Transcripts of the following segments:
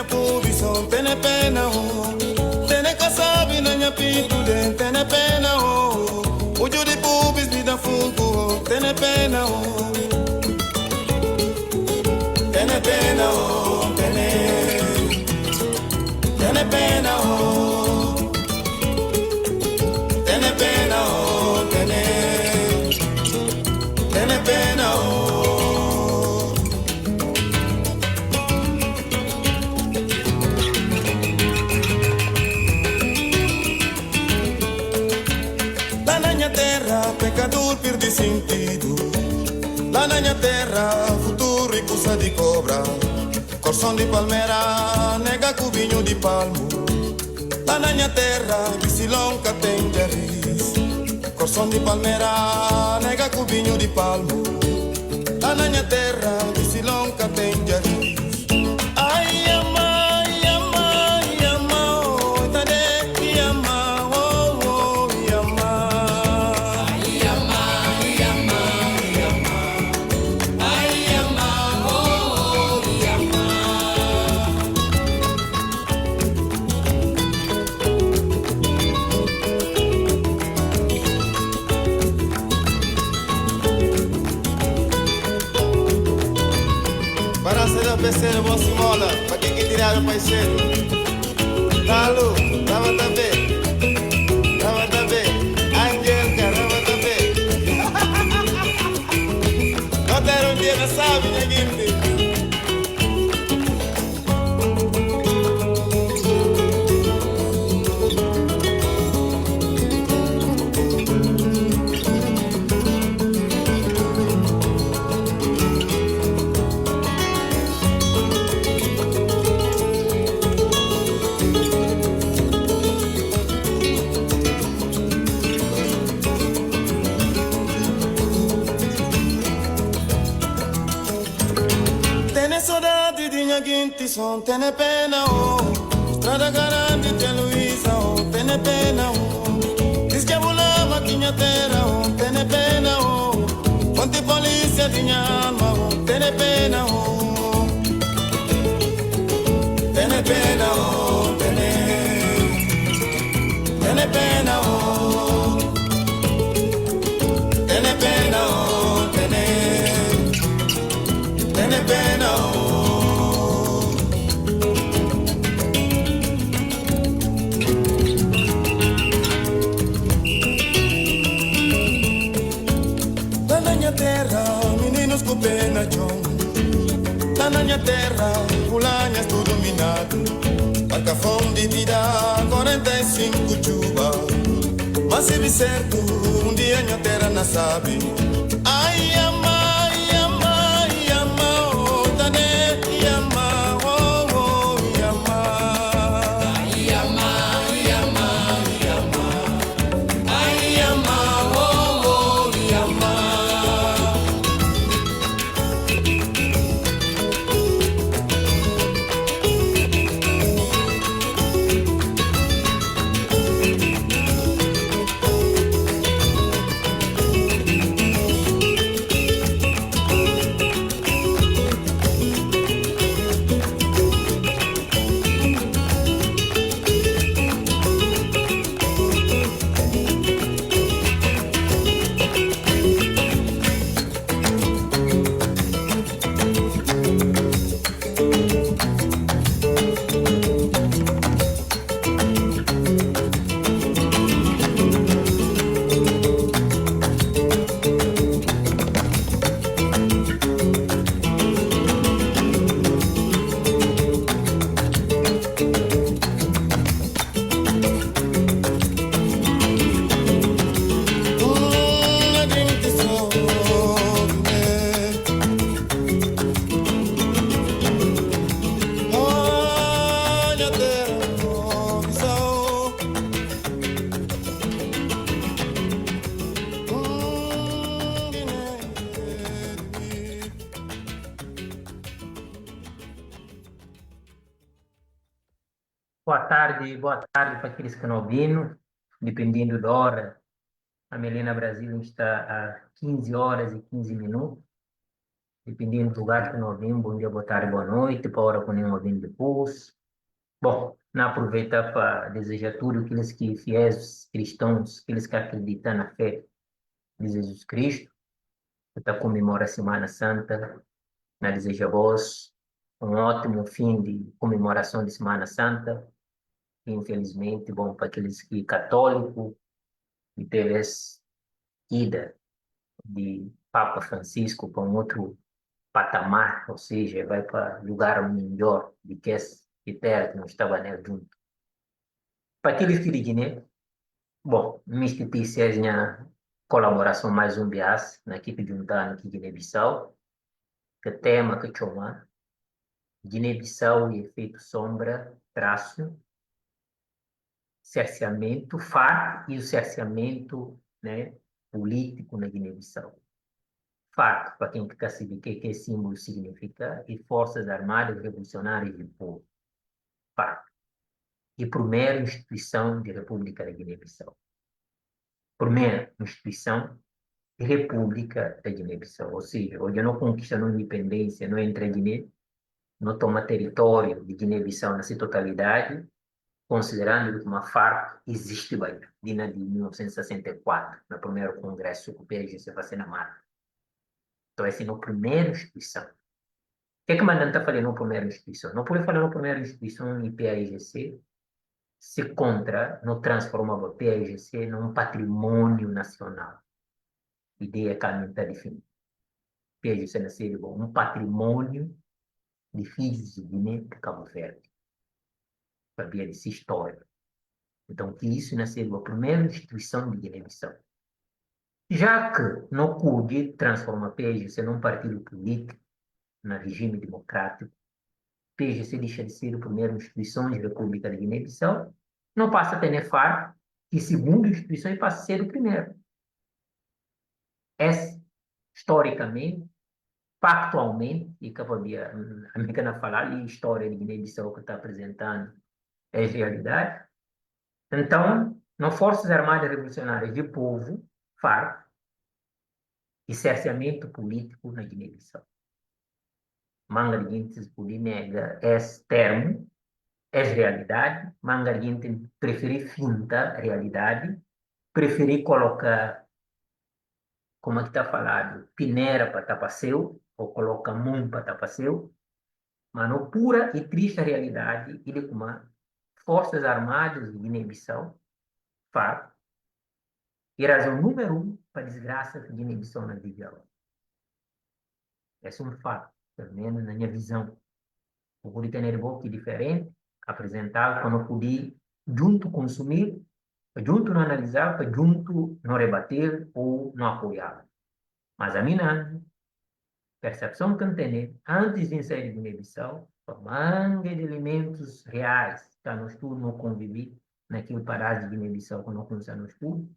minha posição, tem pena, oh. Tem que sabe na minha pintura, tem pena, oh. O júri pubis me dá fogo, oh. Tem pena, oh. Tem pena, oh. Tem pena, oh. Tem pena, oh. Tem pena, oh. Pecador perde sentido. Lá na minha terra, futuro e pulsa de cobra. Corção de palmeira, nega cubinho de palmo. Lá na minha terra, que se longa tem jerris. Corção de palmeira, nega cubinho de palmo. Lá na minha terra, que se longa tem jerris. Ai, ama, ama, ama, oh, tade, ama, oh, oh, ama. Para ser a PC, vou se mola, para quem que tirar o parceiro. Talo, tava também, Angelica, tava também. Não ter dia, não sabe, né, Guilherme? Saudade di minha gente, son tene pena, oh. Strada grande de Luisa, oh, tene pena, oh. Rischiamo macchina terra, oh, tene pena, oh. Fonte polizia di minha alma, oh, tene pena, oh. Tene pena, oh, tene pena, oh. Tene pena, oh, tene pena, oh. Lá na minha terra, meninos com pena, John. Lá na minha terra, pulanhas tudo minado. Marca fome de vida, 45 chuva. Mas se me certo, dia minha terra não sabe. Ai, ama. Boa tarde para aqueles que não ouviram, dependendo da hora. A Melena Brasil está a 15 horas e 15 minutos. dependendo do lugar que nós vimos, bom dia, boa tarde, boa noite, para a hora que nós vimos depois. Bom, não aproveitar para desejar tudo aqueles que fiéis cristãos, aqueles que acreditam na fé de Jesus Cristo, que está comemorando a Semana Santa, na deseja a vós um ótimo fim de comemoração de Semana Santa. Infelizmente, bom, para aqueles que católicos, e teve essa ida de Papa Francisco para um outro patamar, ou seja, vai para lugar melhor do que essa terra que não estava nela junto. Para aqueles que de Guiné, bom, me instituição a colaboração mais um bias na equipe de um ano aqui Guiné-Bissau, que tema que chama Guiné-Bissau e efeito sombra, traço, cerceamento, FARC e o cerceamento, né, político na Guiné-Bissau. FARC, para quem quer saber o que símbolo significa, e Forças Armadas Revolucionárias do Povo. FARC. E primeira instituição da República da Guiné-Bissau. Primeira instituição da República da Guiné-Bissau. Ou seja, hoje não conquista a independência, não entra em Guiné, não toma território de Guiné-Bissau na sua totalidade, considerando que uma FARC existe bem, de 1964, no primeiro congresso que o PAIGC vai ser na Mata. Então, essa é a primeira instituição. O que é que o mandante está falando na primeira instituição? Não pode falar na primeira instituição em PAIGC se contra, não transforma o PAIGC num patrimônio nacional. A ideia que a gente está definindo. PAIGC nasceu um patrimônio de filhos de Guiné de Cabo Verde. Sabia dessa história. Então, que isso nasceu a primeira instituição de Guiné-Bissau. Já que não pude transformar o PAIGC num partido político, no regime democrático, o PAIGC deixa de ser a primeira instituição da República da Guiné-Bissau, não passa a ter FARC, que segundo a instituição passa a ser o primeiro. Essa, historicamente, factualmente, e que a americana falar, a história de Guiné-Bissau que está apresentando é a realidade. Então, nas Forças Armadas Revolucionárias de Povo, FARC, e cerceamento político na Guiné-Bissau. Manga de gente poder nega esse termo, essa realidade, manga de gente preferir fintar a realidade, preferir colocar, como é que está falado, pineira para tapaceu, ou colocar mão para tapaceu, mas não pura e triste realidade, ele como Forças Armadas de Guiné-Bissau, FARC, e razão número um para a desgraça que Guiné-Bissau não vive agora. Esse é um fato, pelo menos na minha visão. Eu pude ter boca diferente, apresentar, quando eu pude junto consumir, junto não analisar, junto não rebater ou não apoiar. Mas a minha percepção que eu tenho, antes de sair de Guiné-Bissau, a manga de elementos reais que no estudo não convivi, naquele parágrafo de Guiné-Bissau, quando não começar no estudo,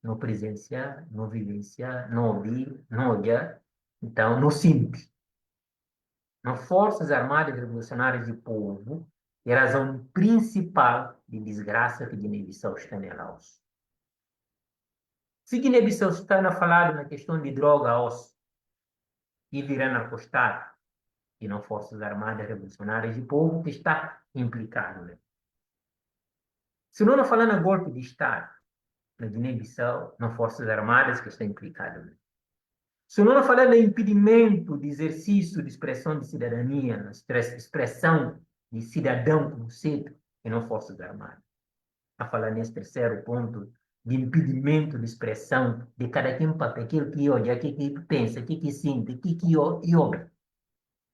não presenciar, não vivenciar, não ouvir, não olhar, então não sinto. Nas Forças Armadas Revolucionárias de Povo, é a razão principal de desgraça que Guiné-Bissau está nela. Se Guiné-Bissau está a falar na questão de droga, e virar narcostado, e não Forças Armadas Revolucionárias de Povo, que está implicado. Né? Se não falar na golpe de Estado, na Guiné-Bissau, nas Forças Armadas que está implicado. Né? Se não falar no impedimento de exercício de expressão de cidadania, expressão de cidadão como centro, e não Forças Armadas. A falar nesse terceiro ponto de impedimento de expressão de cada quem para aquilo que olha, aquilo que pensa, aquilo que sente, aquilo que obra,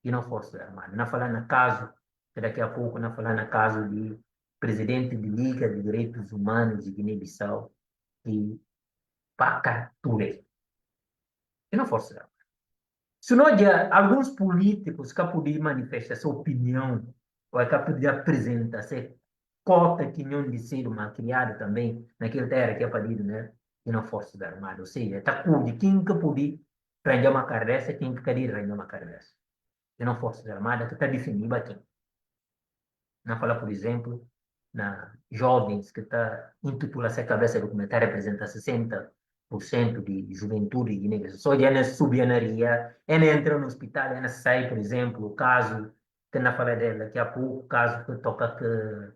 e não Forças Armadas. Não falar no caso, que daqui a pouco não falar no caso de presidente de Liga de Direitos Humanos de Guiné-Bissau, e Paca Touré. E não Forças Armadas. Se não há alguns políticos que podem manifestar sua opinião, ou que podem apresentar essa cota que não de ser uma criada também, naquele terra que é pedido, né? E não Forças Armadas. Ou seja, está de quem que pode prender uma carreira, quem que quer prender uma carreira. E não Forças Armadas, que está definido aqui. Não falar, por exemplo, na jovens que está intitulando essa cabeça documentária, representa 60 de juventude guineense. Só já na subianaria, ela entra no hospital, ela sai, por exemplo, o caso que na fala dela, daqui a pouco, o caso que toca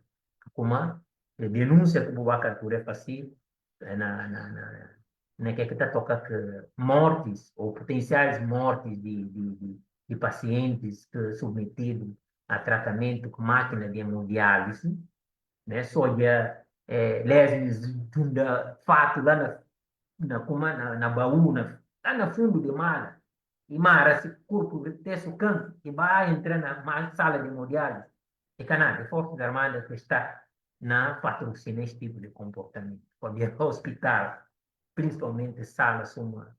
como denúncia que o Boubacar Touré faz assim, na que está toca que mortes ou potenciais mortes de pacientes que submetidos a tratamento com máquina de hemodiálise, né? Só já lesmes tunda fato lá na baú, lá no fundo de mala. E mara se corpo desse canto e vai entrar na sala de hemodiálise. E canal, Forças Armadas que está na patrocina esse tipo de comportamento. Pode ir ao hospital, principalmente salas uma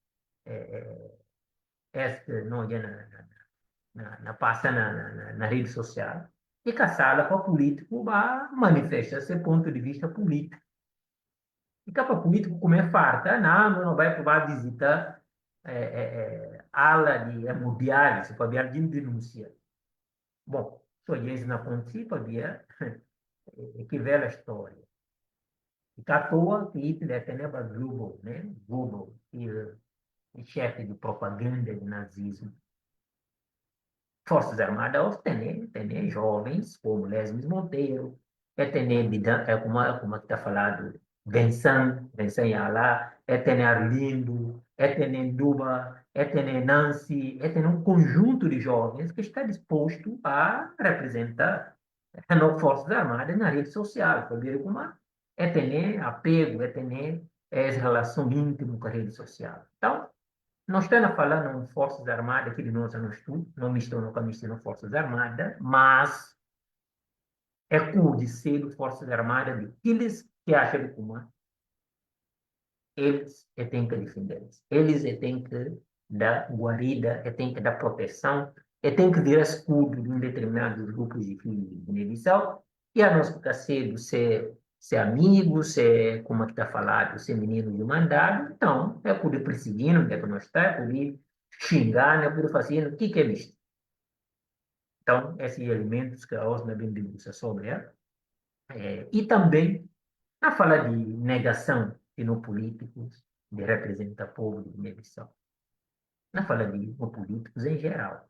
este não é passa na rede social e que a sala para político vai manifestar seu ponto de vista político. E que para político como é farta, não vai visitar ala de hemodiálise para ver de denúncia. Bom, só eles não participa ver que velha história. E que à toa que Hitler tem a Globo, né? Globo, e chefe de propaganda de nazismo. Forças Armadas tem jovens como Lesmes Monteiro, como está falado, Vincent Yala, tem Arlindo, tem Duba, tem Nancy, tem um conjunto de jovens que está disposto a representar as Forças Armadas na rede social, para ver como tem apego, tem relação íntima com a rede social. Então, não estou a falar em Forças Armadas, que de nós não estou, não me estou no mexendo Forças Armadas, mas é de ser Forças Armadas de aqueles que acham de como eles têm que defender. Eles têm que dar guarida, têm que dar proteção, têm que dar escudo de um determinado grupo de filhos de Guiné-Bissau, e a nós ficar cedo ser amigos, ser, como é que está falado, ser menino de mandado, então, é por ir perseguindo, é por nós estar, é por ir xingando, é por ir fazendo, o que é isto? Então, esses elementos que a OSNA bem debruça sobre, e também, na fala de negação de não políticos, de representar o povo de Guiné-Bissau, na fala de não políticos em geral,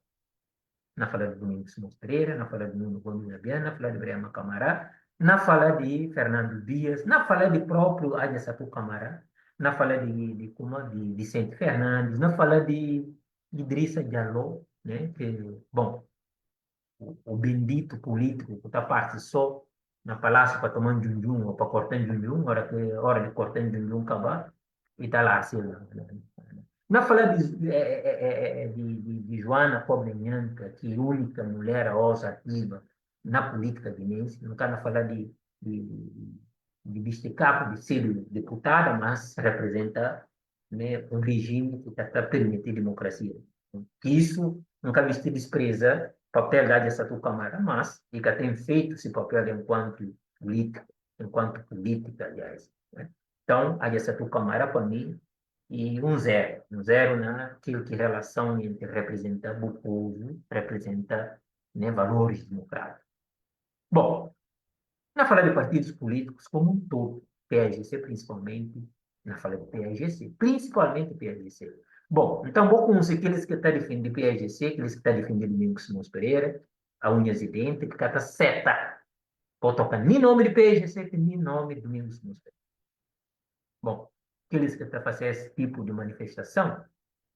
na fala de Domingos Simões Pereira, na fala de Nuno Gomes Labiana, na fala de Brema Camará, na fala de Fernando Dias, na fala de próprio Adjaçatu Camará, na fala de Vicente Fernandes, na fala de Idrissa Diallo, né, que, bom, o bendito político que está parte só na palácio para tomar um junjum ou para cortar um junjum, hora de cortar um junjum acabar, e está lá assim. Não falar de Joana Pobre Nhanca, que é a única mulher osa ativa na política guinense, não quero falar de Bisticapo, de ser deputada, mas representa, né, um regime que está permitindo democracia. Isso nunca me se despreza o papel da Adjaçatu Camara, mas e que tem feito esse papel enquanto política, aliás. Né? Então, a Adjaçatu Camara, para mim, e um zero naquilo que relação entre representar o povo, representa, né, valores democráticos. Bom, na fala de partidos políticos como um todo, PAGC principalmente, na fala do PAGC, principalmente PAGC. Bom, então vou com aqueles que estão defendendo PAGC, aqueles que estão defendendo Domingos Simões Pereira, a unhas e dentes, que está seta. Pode tocar nem nome de PAGC, nem nome de Domingos Simões Pereira. Bom, aqueles que estão fazendo esse tipo de manifestação,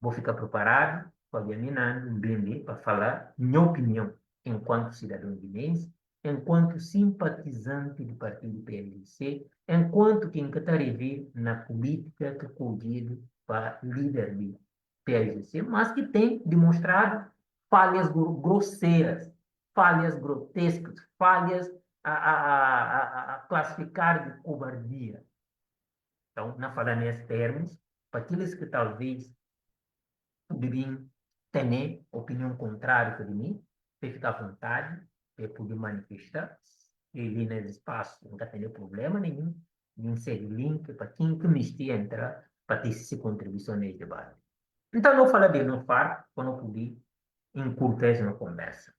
vou ficar preparado para examinar bem para falar minha opinião enquanto cidadão guinense, enquanto simpatizante do partido PLC, enquanto quem está a rever na política que convido para líder do PLC, mas que tem demonstrado falhas grosseiras, falhas grotescas, falhas a classificar de covardia. Então, não falar nesses termos, para aqueles que talvez poderiam ter opinião contrária de mim, para ficar à vontade, para poder manifestar, e ali nesse espaço nunca tem problema nenhum, nem ser link para quem que me entrar para ter essa contribuição nesse debate. Então, não falar de não falar, quando puder, encurtar na conversa.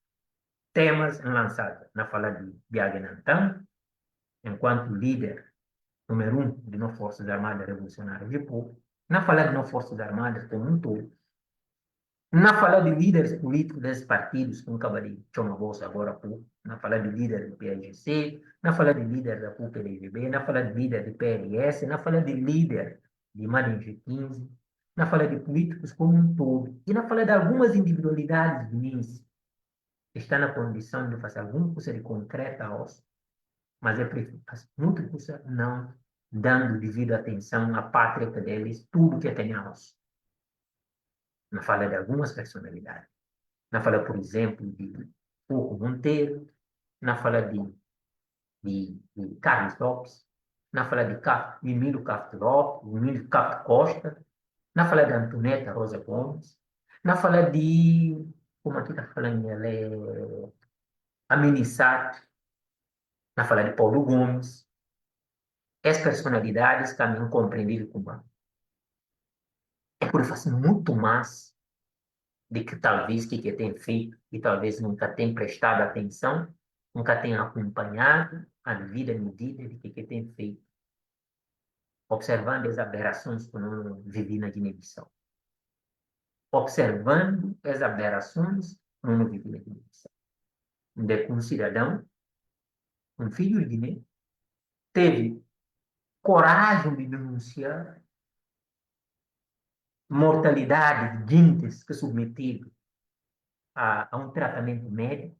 Temas lançados na fala de Biagenantan, enquanto líder número 1 de nossas Forças Armadas Revolucionárias de Povo, Não falar de não Forças Armadas como um todo. Não falar de líderes políticos desses partidos, como acaba de chamar bolsa agora há pouco. Não falar de líder do PAGC, não falar de líder da PUC-LGB, não falar de líder do PLS, não falar de líder de Maringe 15, não falar de políticos como um todo. E não falar de algumas individualidades guineenses que estão na condição de fazer alguma coisa de concreta aos, mas é preciso fazer muita coisa não dando devida atenção à pátria deles, tudo que tem aos. Não fala de algumas personalidades. Não fala, por exemplo, de Hugo Monteiro, não fala de Carlos Lopes, não fala de Emílio Castro Lopes, Emílio Castro Costa, não fala de Antoneta Rosa Gomes, não fala de, como aqui está falando, ela é Amenissat, não fala de Paulo Gomes, as personalidades que não compreendido como é por isso muito mais de que talvez que tem feito e talvez nunca tem prestado atenção, nunca tem acompanhado a devida medida de que tem feito, observando as aberrações que não vivi na Guiné-Bissau, observando as aberrações que não vivi na Guiné-Bissau. Onde um cidadão, um filho de Guiné, teve coragem de denunciar mortalidade de gente que submetido a um tratamento médico,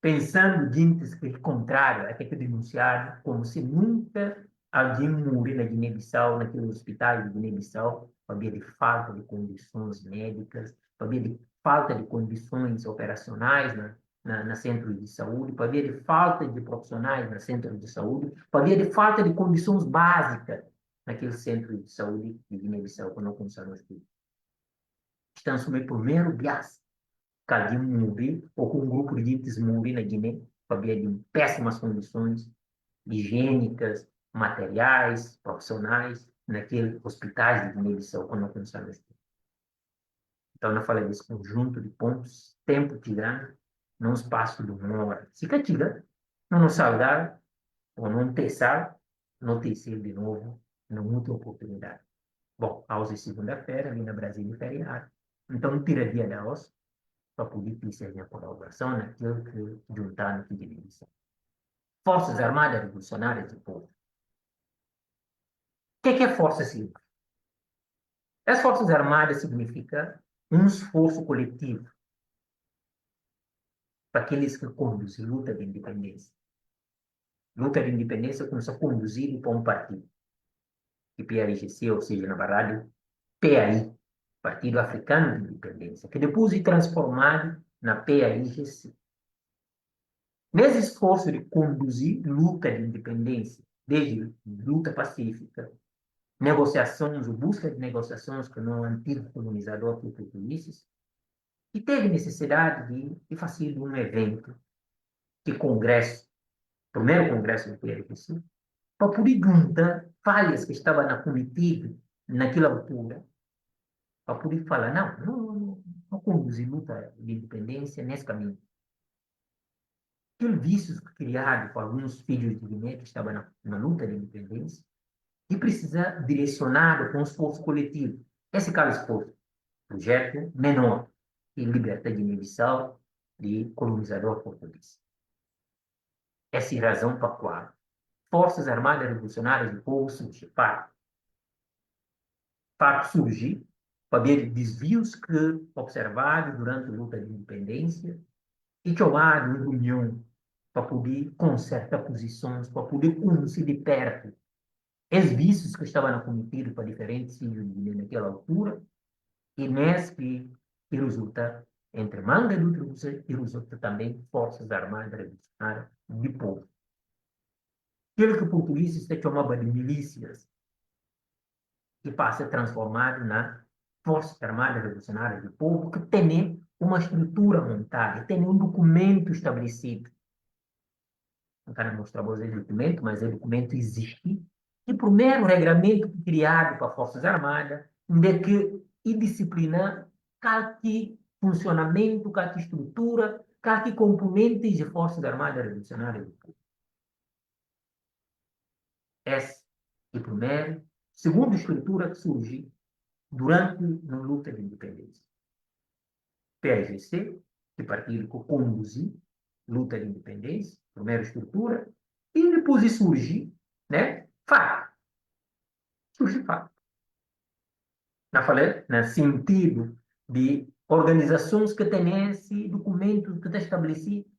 pensando gente que é contrário a que foi denunciado, como se nunca alguém morreu na Guiné-Bissau, naqueles hospitais de Guiné-Bissau, havia de falta de condições médicas, havia de falta de condições operacionais na centro de saúde, havia de falta de profissionais na centro de saúde, havia de falta de condições básicas naquele centro de saúde de Guiné-Bissau, quando não começaram os estudos. Estão sob primeiro bias, que alguém morrer, ou com um grupo de gente morrer na Guiné, havia de péssimas condições higiênicas, materiais, profissionais, naqueles hospitais de Guiné-Bissau, quando não começaram os estudos. Então, eu falei desse conjunto de pontos, tempo tirando, num espaço de uma hora. Se que tira, não saudar, ou não testar, não tecer de novo, não muita oportunidade. Bom, a hoje é segunda-feira, ali na Brasília, feriado. Então, tira dia da osso, para poder ter a colaboração naquilo que juntaram aqui de Guiné-Bissau. Forças Armadas Revolucionárias do Povo. O que é Força Civil? As Forças Armadas significa um esforço coletivo para aqueles que conduzem luta de independência. Luta de independência começou a conduzir para um partido. E PAIGC, ou seja, na verdade, PAI, Partido Africano de Independência, que depois foi transformado na PAIGC. Nesse esforço de conduzir luta de independência, desde luta pacífica, negociações, busca de negociações com o antigo colonizador português, e teve necessidade de fazer um evento, de congresso, primeiro congresso do PRPC, para poder juntar falhas que estavam na comitiva naquela altura, para poder falar, não conduzir luta de independência nesse caminho. Aqueles vícios criados por alguns filhos de Guiné que estavam na luta de independência, e precisa direcionado com um esforço coletivo. Esse cara esforço, projeto menor, que liberta Guiné-Bissau de colonizador português. Essa é a razão para a qual Forças Armadas Revolucionárias do Povo surgem. Para surgir, para ver desvios que observados durante a luta de independência e tomar uma reunião para poder consertar posições, para poder conhecer de perto os vícios que estavam cometidos para diferentes filhos de Guiné naquela altura, e nesse que resulta entre manga de outros e resulta também Forças Armadas Revolucionárias de Povo. Aquilo que o português se chamava de milícias, que passa a transformar na Forças Armadas Revolucionárias do Povo, que tem uma estrutura montada, tem um documento estabelecido. Não quero mostrar para vocês o documento, mas o documento existe. E o primeiro regramento criado para as Forças Armadas, de que e disciplinar cada funcionamento, cada estrutura, cada componentes de Forças Armadas Revolucionárias do Povo. Esse E primeiro, segunda estrutura que surge durante a luta de independência. PRGC, que partido que conduziu luta de independência, primeira estrutura, e depois surge, né, FARC. Surge FARC. Na falei, no sentido de organizações que têm esse documento que está estabelecido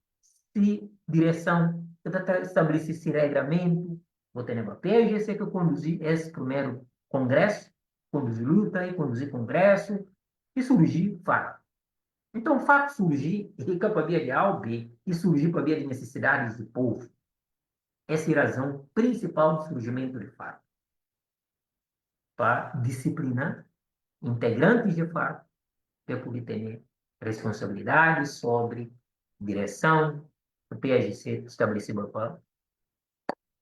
se direção, que está estabelecido esse regramento, vou ter a PRGC que conduziu esse primeiro congresso, conduzir luta e conduzir congresso, e surgiu FARC. Então, o fato de surgir e para via de A ou B e surgir para via de necessidades do povo. Essa é a razão principal do surgimento de FARC. Para disciplinar integrantes de FARC para poder ter responsabilidade sobre direção do PAGC estabelecido para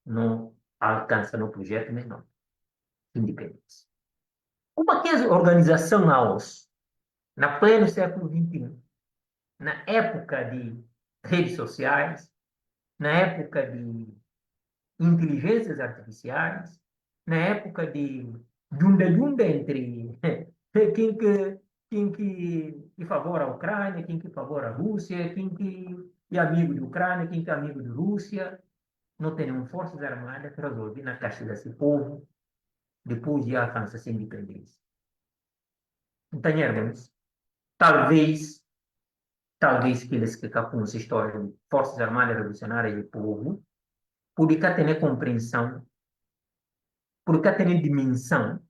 não alcança no projeto menor. Independência. Como é que a organização na OS, na pleno século XXI, na época de redes sociais, na época de inteligências artificiais, na época de junda entre quem favora a Ucrânia, quem que favora a Rússia, quem que é amigo de Ucrânia, quem que é amigo de Rússia, não temos forças armadas que resolvem na caixa desse povo depois de alcançar essa independência. Então, irmãos, talvez que eles que com essa história de forças armadas revolucionárias de povo por cá ter compreensão, por cá ter dimensão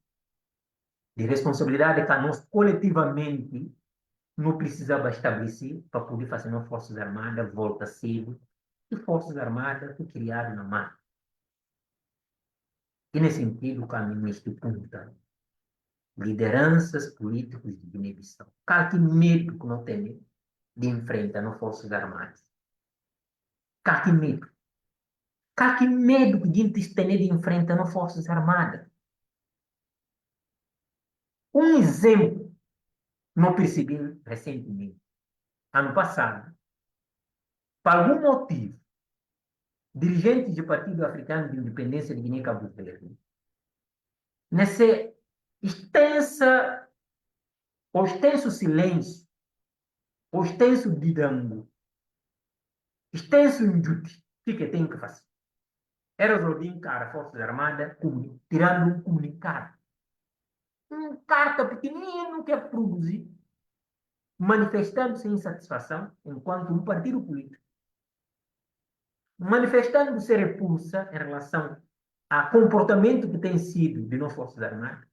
de responsabilidade que nós coletivamente não precisava estabelecer para poder fazer uma Forças Armadas volta cedo e Forças Armadas foi criado na mar. E nesse sentido, o caminho neste ponto, lideranças políticos de Guiné-Bissau, que medo que não tem de enfrentar nas Forças Armadas. Que medo. Que medo que a gente tem de enfrentar nas Forças Armadas. Um exemplo, não percebi recentemente, ano passado, por algum motivo, dirigentes do Partido Africano de Independência de Guiné-Cabo Verde, nesse extenso silêncio, extenso didango, extenso injúria, o que tem que fazer? Era resolver cara a Forças Armadas tirando um comunicado. Carta pequenino que é produzir, manifestando-se insatisfação enquanto um partido político, manifestando-se repulsa em relação ao comportamento que tem sido de nós Forças Armadas.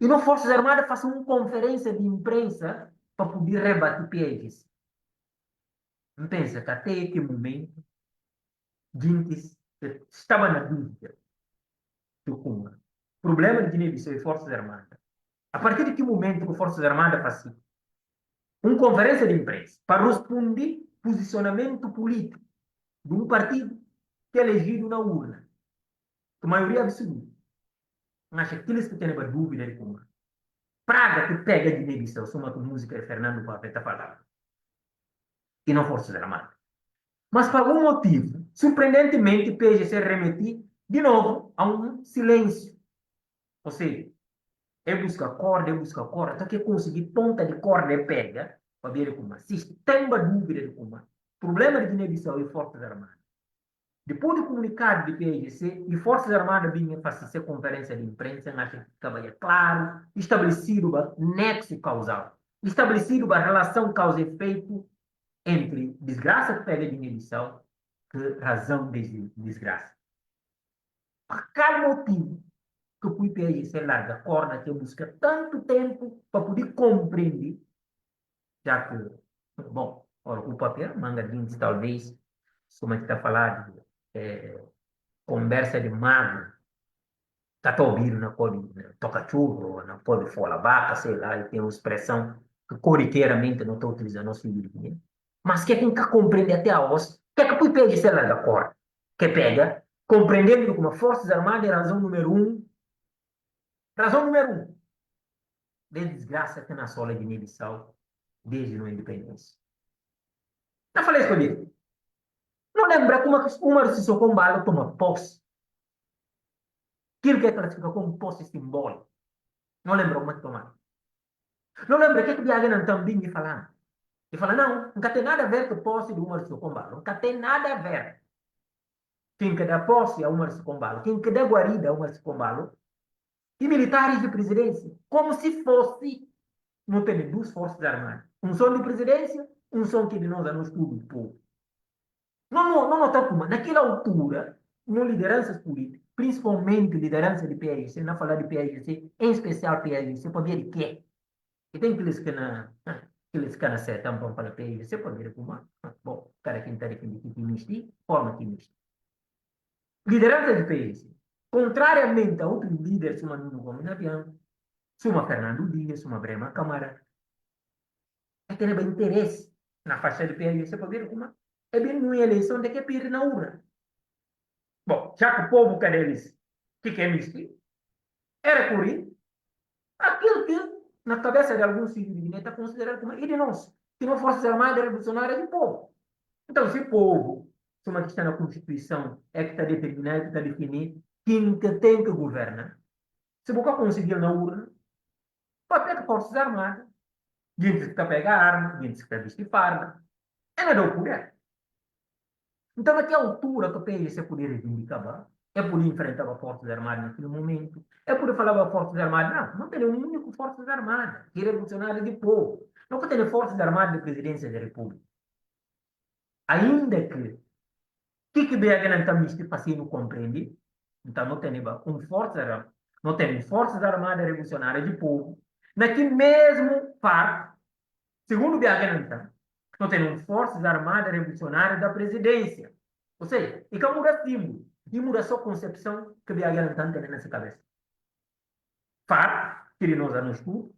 E nós Forças Armadas façam uma conferência de imprensa para poder rebater pegas. Não pensa que até este momento, gente estava na dúvida do Cunha. Problema de Guiné-Bissau e Forças Armadas. A partir de que momento que as Forças Armadas fazem uma conferência de imprensa para responder posicionamento político de um partido que é elegido na urna, a maioria absoluta, acha que aqueles que têm dúvida de como praga que pega de Guiné-Bissau, soma com música de Fernando Papel está falando, e não Forças Armadas. Mas por algum motivo, surpreendentemente, o PGC remetiu de novo a um silêncio. Ou seja, eu busco a corda, até que conseguir ponta de corda e pega, para ver como. Se tem uma dúvida de como. Problema de Guiné-Bissau e Forças Armadas. Depois do comunicado do PGC, e Forças Armadas vinham fazer conferência de imprensa, acho que ficava claro, estabelecido o nexo causal, estabelecido a relação causa e efeito entre desgraça que pega Guiné-Bissau e razão de desgraça. Por qual motivo que o PGC larga a corda que busca tanto tempo para poder compreender, já que, bom, o papel, manga de talvez, como é que está falando, conversa de mago, está ouvindo na cor de toca-churro, na cor de fola-baca, sei lá, e tem uma expressão que corriqueiramente não está utilizando nosso livro. Mas que quem compreende até a osso, que o PGC larga a corda, que pega, compreendendo como Forças Armadas é razão número um, de desgraça que na sola de Guiné-Bissau desde a independência. Eu falei isso comigo. Não lembra como o Umar Sissoko Embalo toma posse Aquilo que é classificado como posse simbólica. Não lembro muito mais. Não lembro o que Biaga não também me falando. E fala, não, nunca tem nada a ver com posse de Umar Socombalo. Nunca tem nada a ver. Quem que dá posse a Umar Socombalo, quem que dá guarida a Umar Socombalo, e militares de presidência, como se fosse, não tem duas forças armadas. Um som de presidência, um som que de nós não estudo povo. Não está como, naquela altura, no lideranças políticas, principalmente liderança de PRC, não falar de PRC, em especial PRC, para ver de quê? E tem aqueles que não acertam para PRC, para ver como, bom, cara que está defendendo que investir, forma que investir. Liderança de PRC, contrariamente a outros líderes, como Nuno Gomes Nabian, como Fernando Dias, como Brema Câmara, é que tem interesse na faixa de PRC, para ver como é bem uma eleição de que perde na urna. Bom, já que o povo quer eles, que quer investir, era por isso, aquilo que na cabeça de alguns filhos de Guiné está considerado como irmãos, que não Forças Armadas Revolucionárias do povo. Então, se o povo, se uma questão na Constituição é que está determinado, que está definido, quem que tem que governar, se você conseguir na urna, pode ter Forças Armadas, gente que está pega arma, gente que está vestir farda, é nada o poder. Então, até a altura que o PIS poder reivindicar, é por enfrentar as Forças Armadas naquele momento, é por falar das Forças Armadas, não tem um único Forças Armadas, que é revolucionário de povo. Não tem Forças Armadas de Presidência da República. Ainda que BH não está me fazendo compreender, então não tem Forças Armadas Revolucionárias de povo, naquele mesmo par, segundo o BH não está, não tem Forças Armadas Revolucionárias da Presidência. Ou seja, e que muda símbolo, e muda só a concepção que o BH não está tendo nessa cabeça. FAR, que nós não estudo,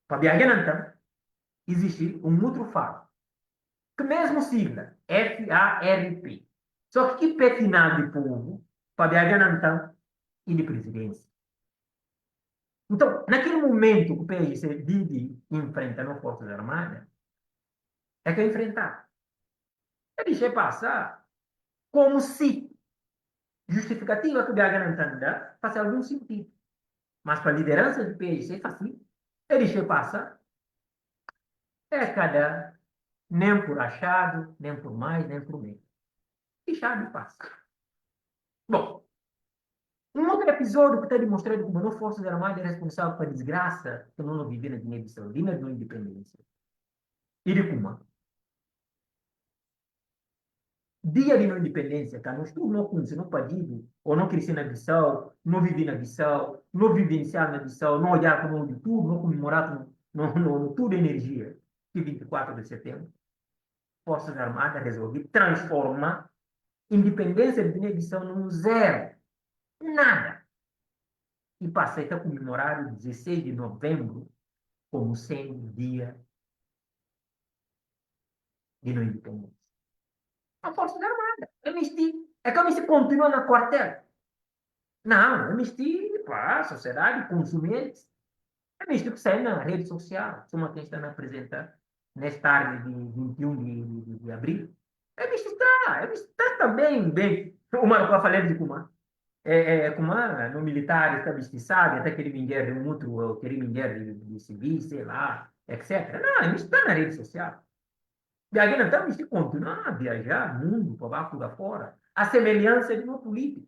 para BH não está, existe um outro FAR, que mesmo sigla, FARP. Só que é final de povo, para BH não está, e de presidência. Então, naquele momento que o PIC vive enfrentando as Forças Armadas, é que enfrentar. É deixar passar como se justificativa que o BH não está faz algum sentido. Mas para a liderança do PIC, faz assim. É deixar passar. É cada nem por achado, nem por mais, nem por menos. Deixar de passar. Bom, um outro episódio que está demonstrando como não Forças Armadas é responsável pela desgraça que não vive na Guiné-Bissau, de na independência. E de como? Dia de não independência, tá? Nós tudo não conhecemos, não padido, ou não cresci na Bissau, não vivi na Bissau, não vivenciar na Bissau, não olhar para o de tudo, não comemorar tudo energia. Que 24 de setembro, Forças Armadas resolveram transformar a independência de Guiné-Bissau num zero. Nada. E passei a comemorar o 16 de novembro como sendo dia de não independência. A Forças Armadas. Amnistia. É que a amnistia continua na quartel. Não, amnistia para a sociedade, consumentes. Amnistia que sai na rede social. Como quem está a apresentar nesta tarde de 21 de abril. Amnistia está também bem. O Marco falei de Kumar. Kumar, no militar, está vestiçado, até aquele minguer de um outro, aquele minguer de civil, sei lá, etc. Não, amnistia está na rede social. Viajar não estamos de continuar a viajar mundo para baixo da fora. A semelhança de uma política.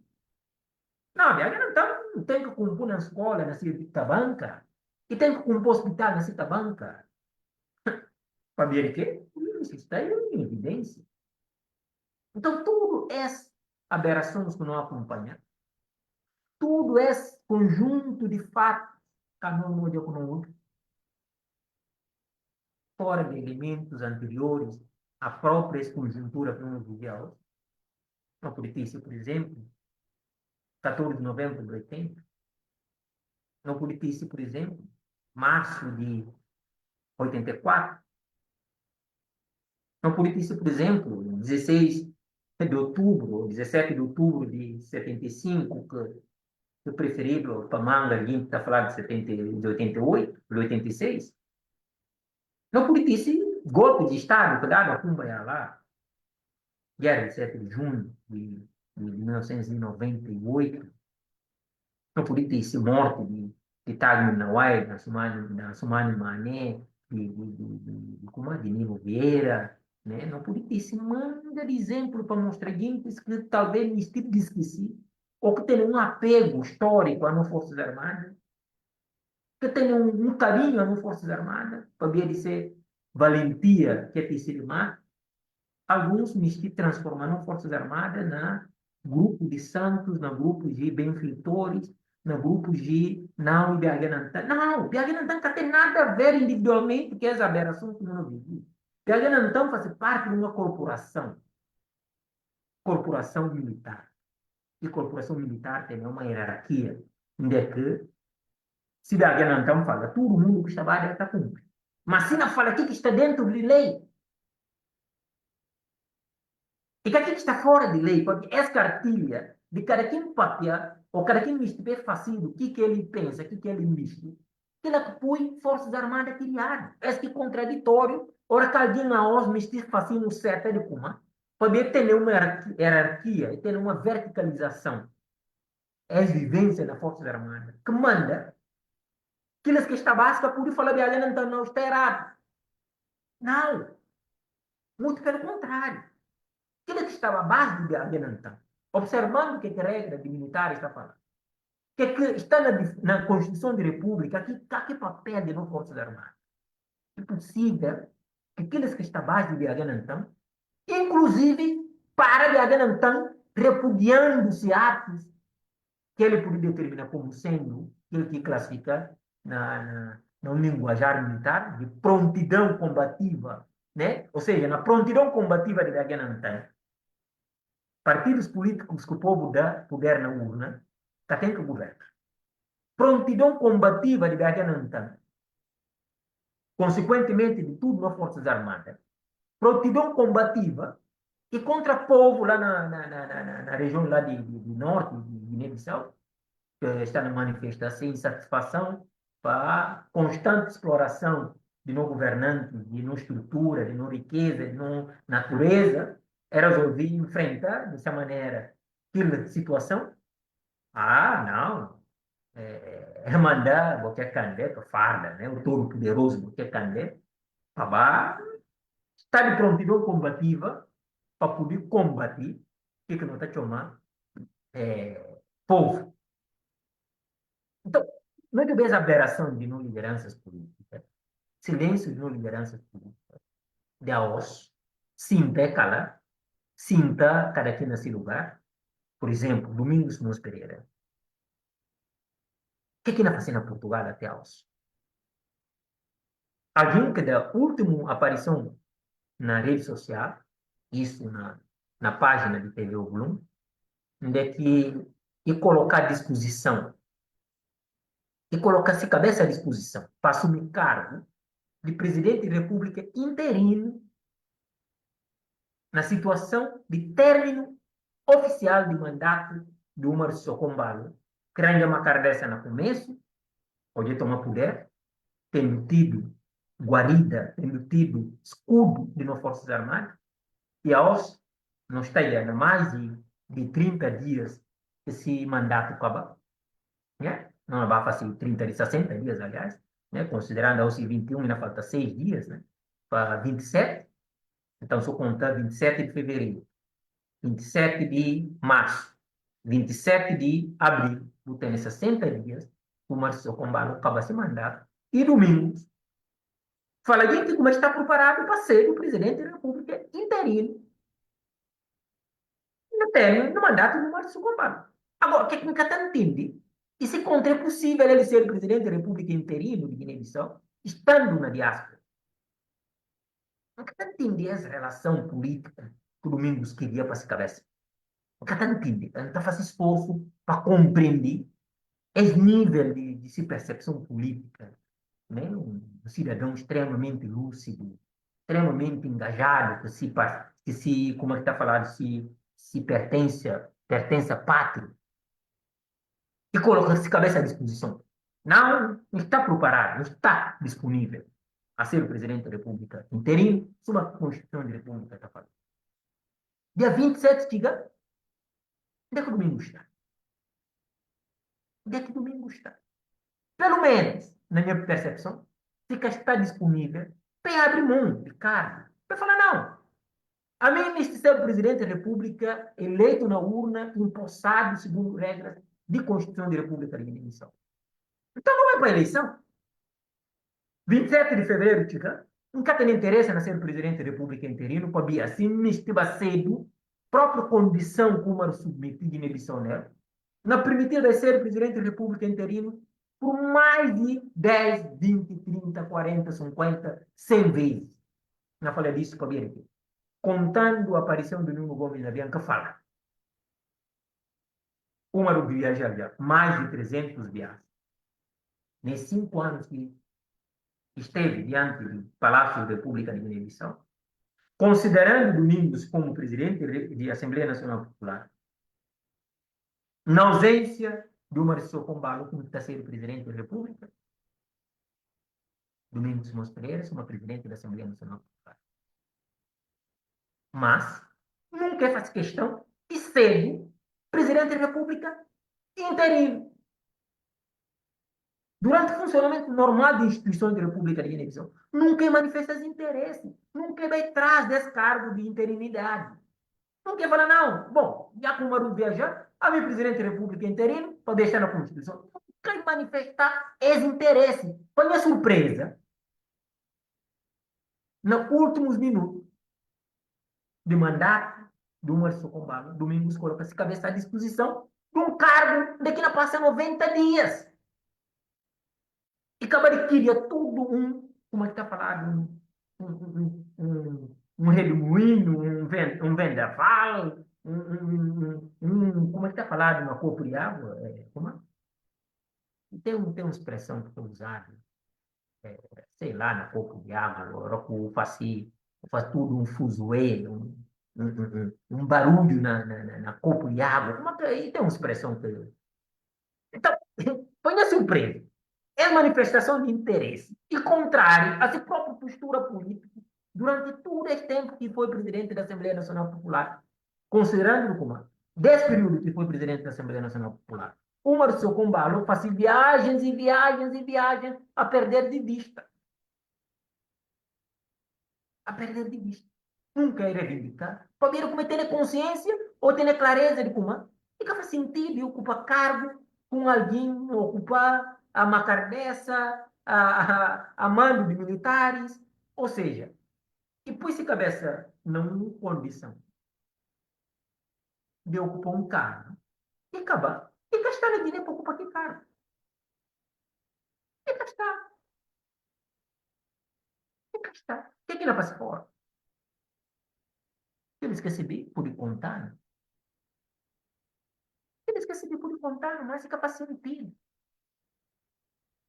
Não, viajar não estamos, tem que compor na escola, na cita banca. E tem que compor hospital na cita banca. Para ver que isso está em evidência. Então, tudo é aberrações que não acompanham. Tudo é conjunto de fatos que não muda com o outro. Fora de elementos anteriores à própria conjuntura que nós vivemos. Uma política, por exemplo, 14 de novembro de 80. Uma política, por exemplo, março de 84. Uma política, por exemplo, 16 de outubro, 17 de outubro de 75, que é preferível para Manga, que está falando de 88, de 86. Uma política, golpe de Estado, que dá na Cumbaya lá, dia 17 de junho de 1998, Não podia ter esse morte de Tagno Nawai, da Sumani Mané, como é, de Nilo Vieira, né? Não podia ter esse manga de exemplo para mostrar gente que talvez me tipo de esqueci, ou que tem um apego histórico às Forças Armadas, que tem um carinho às Forças Armadas, para ver dizer valentia que é ter mais. Alguns me transformaram Forças Armadas na grupo de santos, na grupo de benfeitores, na grupo de não, o BH não BH não tem nada a ver individualmente com as aberrações que não vivi. BH não faz parte de uma corporação militar. E corporação militar tem uma hierarquia, onde é que, se BH não fala, todo mundo que está lá está cumprindo. Mas se não fala aqui que está dentro de lei, e que aqui está fora de lei, porque essa cartilha de cada quem papia, ou cada quem me estiver fazendo o que ele pensa, o que ele misto, que ela põe Forças Armadas criadas. Esse contraditório, ora que alguém a os me estiver fazendo certo de como, pode ter uma hierarquia e ter uma verticalização, é a vivência das Forças Armadas, que manda aqueles que está básica por falar de além não está errado. Não, muito pelo contrário. Aquilo que estava à base de Agenantão, observando o que a regra de militar está falando, que está na Constituição de República, que papel de não Forças Armadas. É possível que aqueles que estão à base de Agenantão, inclusive para de Agenantão, repudiando-se atos que ele poderia determinar como sendo aquilo que classifica no linguajar militar de prontidão combativa, né? Ou seja, na prontidão combativa de Agenantão, partidos políticos que o povo dá poder na urna, que tem que governar. Prontidão combativa de BH não tem. Consequentemente, de tudo nas Forças Armadas. Prontidão combativa e contra o povo lá na região lá de norte, de Guiné-Bissau, que está na manifestação, insatisfação para a constante exploração de não governantes, de não estrutura, de não riqueza, de não natureza, era resolver enfrentar dessa maneira aquela situação. Ah, não. É mandar qualquer candidato, farda, né? O todo poderoso, qualquer candidato, para estar de prontidão combativa para poder combater o que não está chamando povo. Então, não é que a aberração de não lideranças políticas, silêncio de não lideranças políticas, de aos, sinta cala, sinta cada quem nesse lugar. Por exemplo, Domingos Simões Pereira. O que não faz na Portugal até hoje? Alguém que da última aparição na rede social, isso na página de TV Bloom, onde que e colocar à disposição, e colocar-se cabeça à disposição para assumir cargo de presidente da República interino na situação de término oficial de mandato de Umar Socombalo, grande uma cara dessa no começo, pode tomar poder, tendo tido guarida, tendo tido escudo de nas Forças Armadas, e aos não está aí, há mais de 30 dias esse mandato acaba, né? Não vai fazer 30 de 60 dias, aliás, né? Considerando aos 21, ainda falta 6 dias, né? Para 27, então só contar 27 de fevereiro, 27 de março, 27 de abril, tem 60 dias, o Marcelo Combalo acaba esse mandato, e domingos, fala de que como está preparado para ser o presidente da República interino no término do mandato do Marcelo Combalo. Agora, o que nunca está entende? E se contra é possível ele ser o presidente da República interino de Guiné-Bissau, estando na diáspora? Nunca está entende essa relação política que o Domingos queria para essa cabeça. Nunca está entende. Ele está fazendo esforço para compreender esse nível de se percepção política, né? Um cidadão extremamente lúcido, extremamente engajado, como é que está falando, se pertence à pátria, e coloca-se cabeça à disposição. Não está preparado, não está disponível a ser o presidente da República interino, sob a Constituição da República está falando. Dia 27, diga, onde é que o Domingos está? onde é que Domingos está? Pelo menos, na minha percepção, fica está disponível para abrir mão de cargo. Para falar, não, a mim este ser presidente da República eleito na urna, empossado segundo regras de Constituição da República de Guiné-Bissau. Então não é para a eleição. 27 de fevereiro, chica, nunca tem interesse em ser presidente da República interino, para assim, me estiva cedo, própria condição como era submetido Guiné-Bissau nela, na permitida ser presidente da República interino por mais de 10, 20, 30, 40, 50, 100 vezes. Não falei disso para ver aqui. Contando a aparição do Nuno Gomes na Bianca, fala. Uma viaja mais de 300 viagens. Nesses 5 anos que esteve diante do Palácio da República de Guiné-Bissau, considerando Domingos como presidente da Assembleia Nacional Popular, na ausência do Marcelo Pombalo como terceiro presidente da República, Domingos Mosqueira como presidente da Assembleia Nacional Popular. Mas nunca faz questão de ser presidente da República interino. Durante o funcionamento normal de instituições da República de Guiné-Bissau, nunca manifesta interesse, nunca vai atrás desse cargo de interinidade. Nunca fala, não, bom, já que o Maru viajar, a minha presidente da República interino, para deixar na Constituição, nunca manifestar esse interesse. Para minha surpresa, nos últimos minutos de mandato do Marcelo Pombalo, Domingos coloca-se cabeça à disposição de um cargo daqui na passa 90 dias. E acaba de querer tudo como é que está falado, um redemoinho, um vendaval, como é que está falado, uma copo de água, como é? Tem uma expressão que foi usada, sei lá, na copo de água, eu faz tudo um fuzuê, um barulho na copo de água, e tem uma expressão que... Então, foi na surpresa. É manifestação de interesse e contrário à sua própria postura política durante todo esse tempo que foi presidente da Assembleia Nacional Popular, considerando como 10 períodos que foi presidente da Assembleia Nacional Popular. O Marcelo Pombalo fazia viagens e viagens e viagens a perder de vista. A perder de vista. Nunca irá reivindicar. Para ver como ter consciência ou ter clareza de como. E que faz sentido ocupar cargo com alguém, ocupar a macardessa, a mando de militares, ou seja, e pôs-se cabeça não condição de ocupar um cargo e acabar e gastar o dinheiro para ocupar aquele cargo. E gastar. E gastar. O que é que não passa fora? Eles que receber por contar. Eles que receber por contar, mas fica para sentido.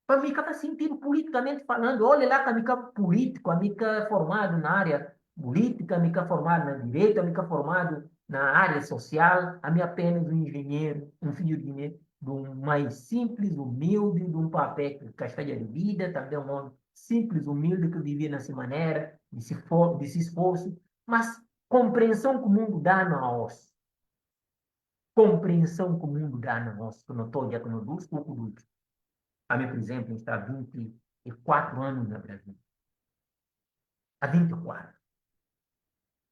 Para mim, faz sentido politicamente falando. Olha lá que a mica político, a mica formado na área política, a mica formado na direita, a mica formado na área social, a minha apenas um engenheiro, um filho de engenheiro, de um mais simples, humilde, de um papel que castanha de vida, também um homem simples, humilde, que vivia nessa maneira, desse esforço, mas compreensão que o mundo dá a nós. Compreensão que o mundo dá a nós, que não estou já com o dos pouco dos. A mim, por exemplo, está há 24 anos no Brasil. Há 24.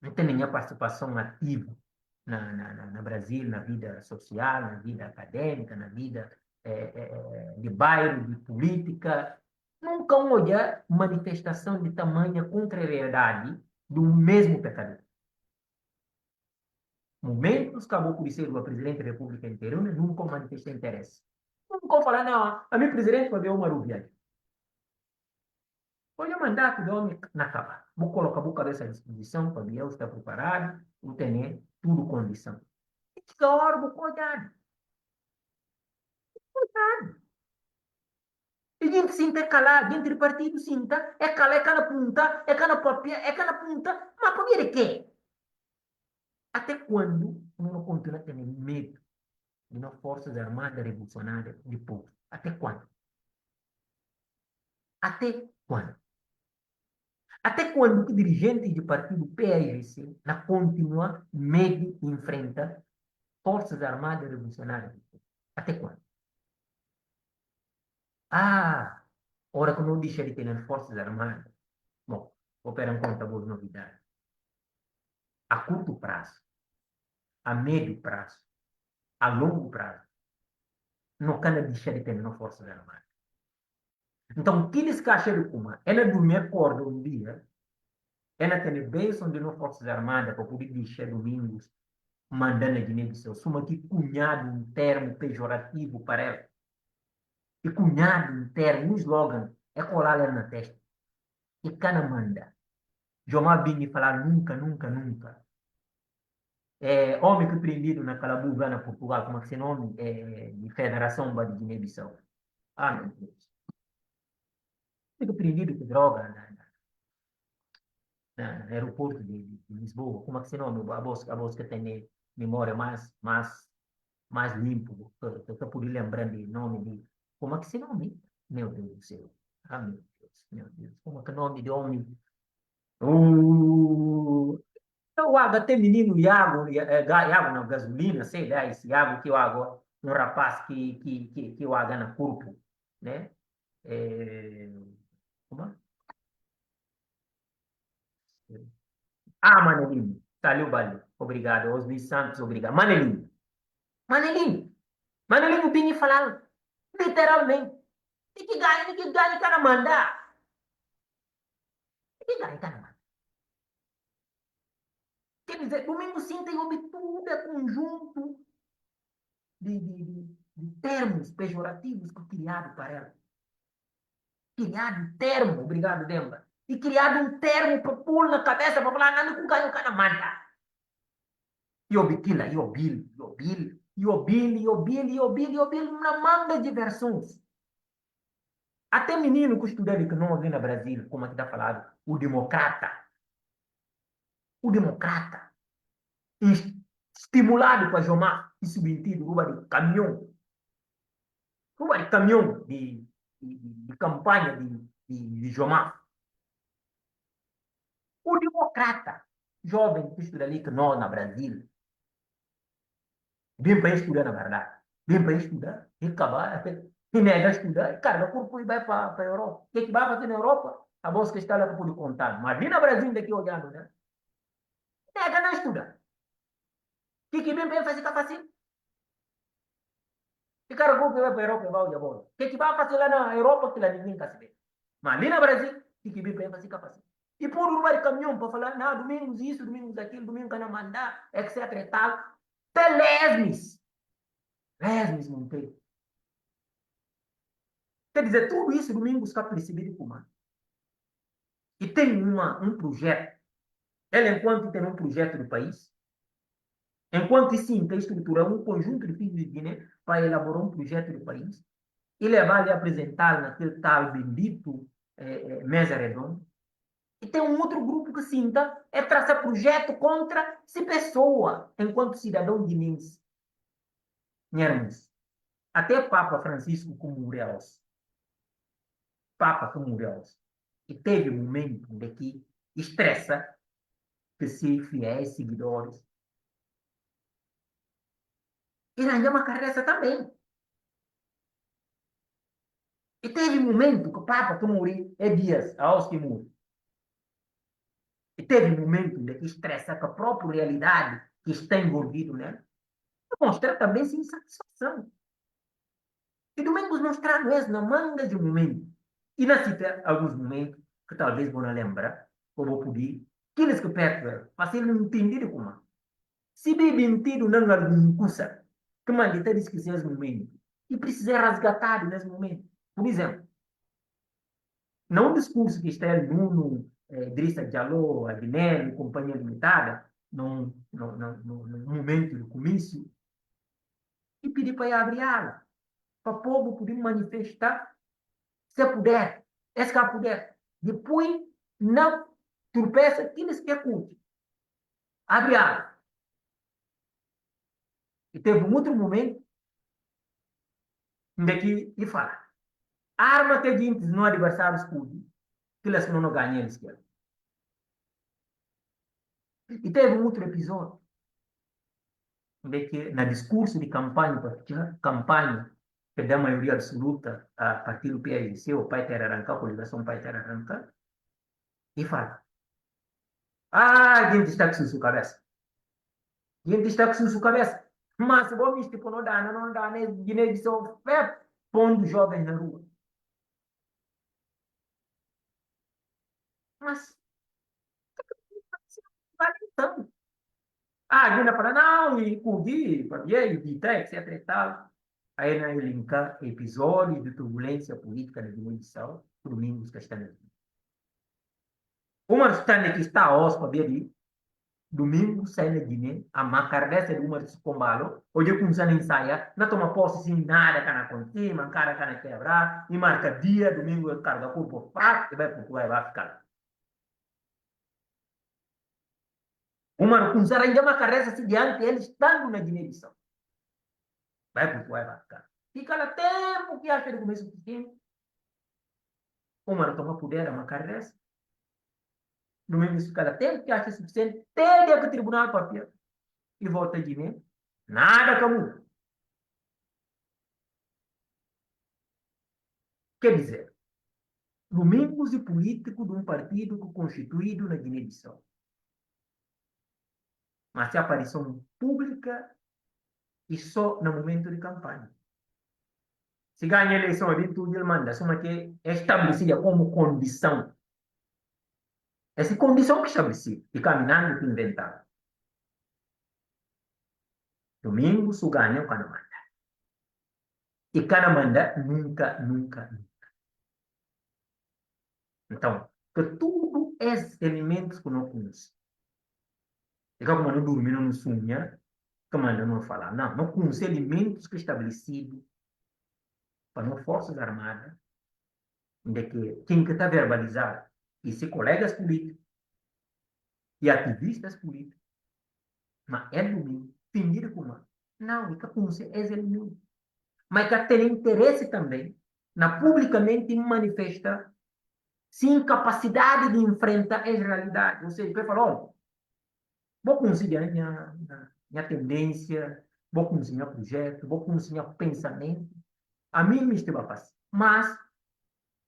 Não tem nenhuma participação ativa na Brasil, na vida social, na vida acadêmica, na vida de bairro, de política. Nunca olhar manifestação de tamanha contrariedade do mesmo pecador. Momentos acabou por ser o presidente da República inteira, nunca manifestou interesse. Nunca falar, não, a minha presidente vai ver uma viagem. Olha o mandato do homem na capa. Vou colocar a cabeça à disposição para eu estar preparado, eu ter tudo condição. E que hora vou cuidar. Cuidado. E a gente sinta calado, dentro do partido sinta, é calar, é cana punta, é cana papel, é cana punta, mas para ver o quê? Até quando não continua tendo medo de uma forças armadas revolucionárias de povo? Até quando? Até quando? Até quando o dirigente do partido PAIGC na continua medo e enfrenta forças armadas revolucionárias? Até quando? Ah, ora que não deixa de ter nas Forças Armadas, bom, operam contra boas novidades. A curto prazo, a médio prazo, a longo prazo, não can deixar de ter nas Forças Armadas. Então, aqueles que acham que ela dormir acorda um dia, ela tem bênção de nas Forças Armadas para poder deixar domingos mandando a Guiné-Bissau. Suma que cunhado um termo pejorativo para ela. E cunhado um termo, um slogan, é colar ela na testa. E cana manda. Jomar Bini falar nunca, nunca, nunca. É, homem que prendido na Calabuga, na Portugal, como é que se nome? É, de Federação de Guiné-Bissau. Ah, meu Deus. Fica prendido com droga no aeroporto de Lisboa. Como é que se nome? A voz que tem memória mais limpo, que podia lembrar de nome de. Como é que se nome? Meu Deus do céu. Ah, meu Deus, meu Deus. Como é que é nome de homem? Uh, o água tem menino Iago, Iago na gasolina, sei lá, esse Iago que o água, um rapaz que o água na corpo, né? É, como é? Ah, Manelinho, saiu Bali, obrigado, os Luiz Santos, obrigado. Manelinho, Manelinho, Manelinho, Bini falando, literalmente, e que ganha, cara, mandar. E que ganha, cara, mandar. Quer dizer, domingo sim tem tudo, é conjunto de termos pejorativos que criado para ela. Criado um termo, obrigado, Demba. E criado um termo para pôr na cabeça para falar, não, não ganho, cara, manda. Iobitila, Iobil, uma manga de versões. Até menino que estudei que não ouvi no Brasil, como é que está falado, o democrata, estimulado para Jomar, e submetido, rouba de caminhão de campanha de Jomar. O democrata, jovem que estuda ali que nós, no Brasil, vem para estudar, na verdade. Vem para estudar, e acabar, e nega estudar, e cara, o corpo vai para a Europa. O que vai fazer na Europa? A bolsa que está lá para poder contar. Mas vem no Brasil daqui olhando, né? Nega não estuda. O que vem para fazer capacete? E cara, o corpo vai para a Europa e vai olhar a bola. O que vai fazer lá na Europa que lá ninguém quer saber. Mas ali no Brasil, o que vem para fazer capacete? E por um de caminhão para falar, não, domingos isso, domingos aquilo, domingo que não mandar, etc e tal. Telesmes. Lesmes, Monteiro. Quer dizer, tudo isso domingos está percebido como. E tem um projeto. Ela, enquanto tem um projeto do país, enquanto sim tem estrutura um conjunto de filhos de Guiné para elaborar um projeto do país, e levar ele a apresentar naquele tal bendito mesa redonda. E tem um outro grupo que sinta é traçar projeto contra si pessoa, enquanto cidadão guinense. Até Papa Francisco como Morelos. Papa como Morelos. E teve um momento de que estressa que se fiéis seguidores. E ganhou uma carreira também. E teve um momento que o Papa que morreu é dias, aos que morreu. E teve um momento de que estressa que a própria realidade que está envolvido nela mostra também sem insatisfação. E Domingos mostraram isso na manga de um momento. E na cita alguns momentos que talvez vão lembrar, como eu podia, aqueles que perto, para ser entendido como. Se bem entendido não algum coisa, que mandita discutir nesse momento. E precisa resgatar nesse momento. Por exemplo, não um discurso que está no Drissa Diallo, Agnelli, Companhia Limitada, num momento do comício, e pedir para abrir aula, para o povo poder manifestar, se puder, se puder. Depois, não tropeça aqueles que curtem. Abre aula. E teve um outro momento em que ele fala, a arma que a gente não adversário escude, que eles não ganham eles querem. E teve um outro episódio de que, na discurso de campanha, que dá maioria absoluta a partido PAIGC, o Pai Terra Arranca, a coligação Pai Terra Arranca, e fala, gente está com sua cabeça. Gente está com sua cabeça. Mas, como isto, tipo, não dá, né? Guiné-Bissau, pondo jovens na rua. Mas, vale então. A Guiné fala, não, e Cubi, e Bita, etc e tal. Aí, na elenca episódios de turbulência política na Guiné-Bissau, Domingos Castanheira. Uma estande que está a ospa, ali, domingo sai na Guiné, a macardessa de uma de combalo, hoje com a ensaia, não toma posse sem nada, cana contima, cara cana quebrar, e marca dia, domingo carga corpo fraco, e vai para vai ficar. Uma com a ainda macardessa se diante, eles estando na Guiné-Bissau. Vai para vai ficar. Fica lá tempo que acha que começa o pequeno. Uma toma poder a macardessa. Domingo fica lá tempo que acha suficiente, tem dia que o tribunal papel. E volta a Guiné. Nada como. Quer dizer, Domingos e político de um partido constituído na Guiné-Bissau. Mas se aparição pública e só no momento de campanha. Se ganha a eleição, ele tudo ele manda, só que é estabelecida como condição. Essa condição que é estabelecida e caminhando que inventado. Domingos o ganha o Canamanda. E Canamanda nunca, nunca, nunca. Então, que tudo esses elementos que não conhece. E como não dormir, não sonha, como não falar. Não, não conhece elementos que estabelecidos para as Forças Armadas, de que quem que está verbalizado, e se colegas políticos, e ativistas políticos, mas é domingo, fingiram como não, e que conhece esse elemento. Mas que tem interesse também na publicamente manifesta sem capacidade de enfrentar a realidade. Ou seja, ele falou, olha, vou conseguir a minha tendência, vou conseguir o projeto, vou conseguir o pensamento. A mim me estava fácil. Mas,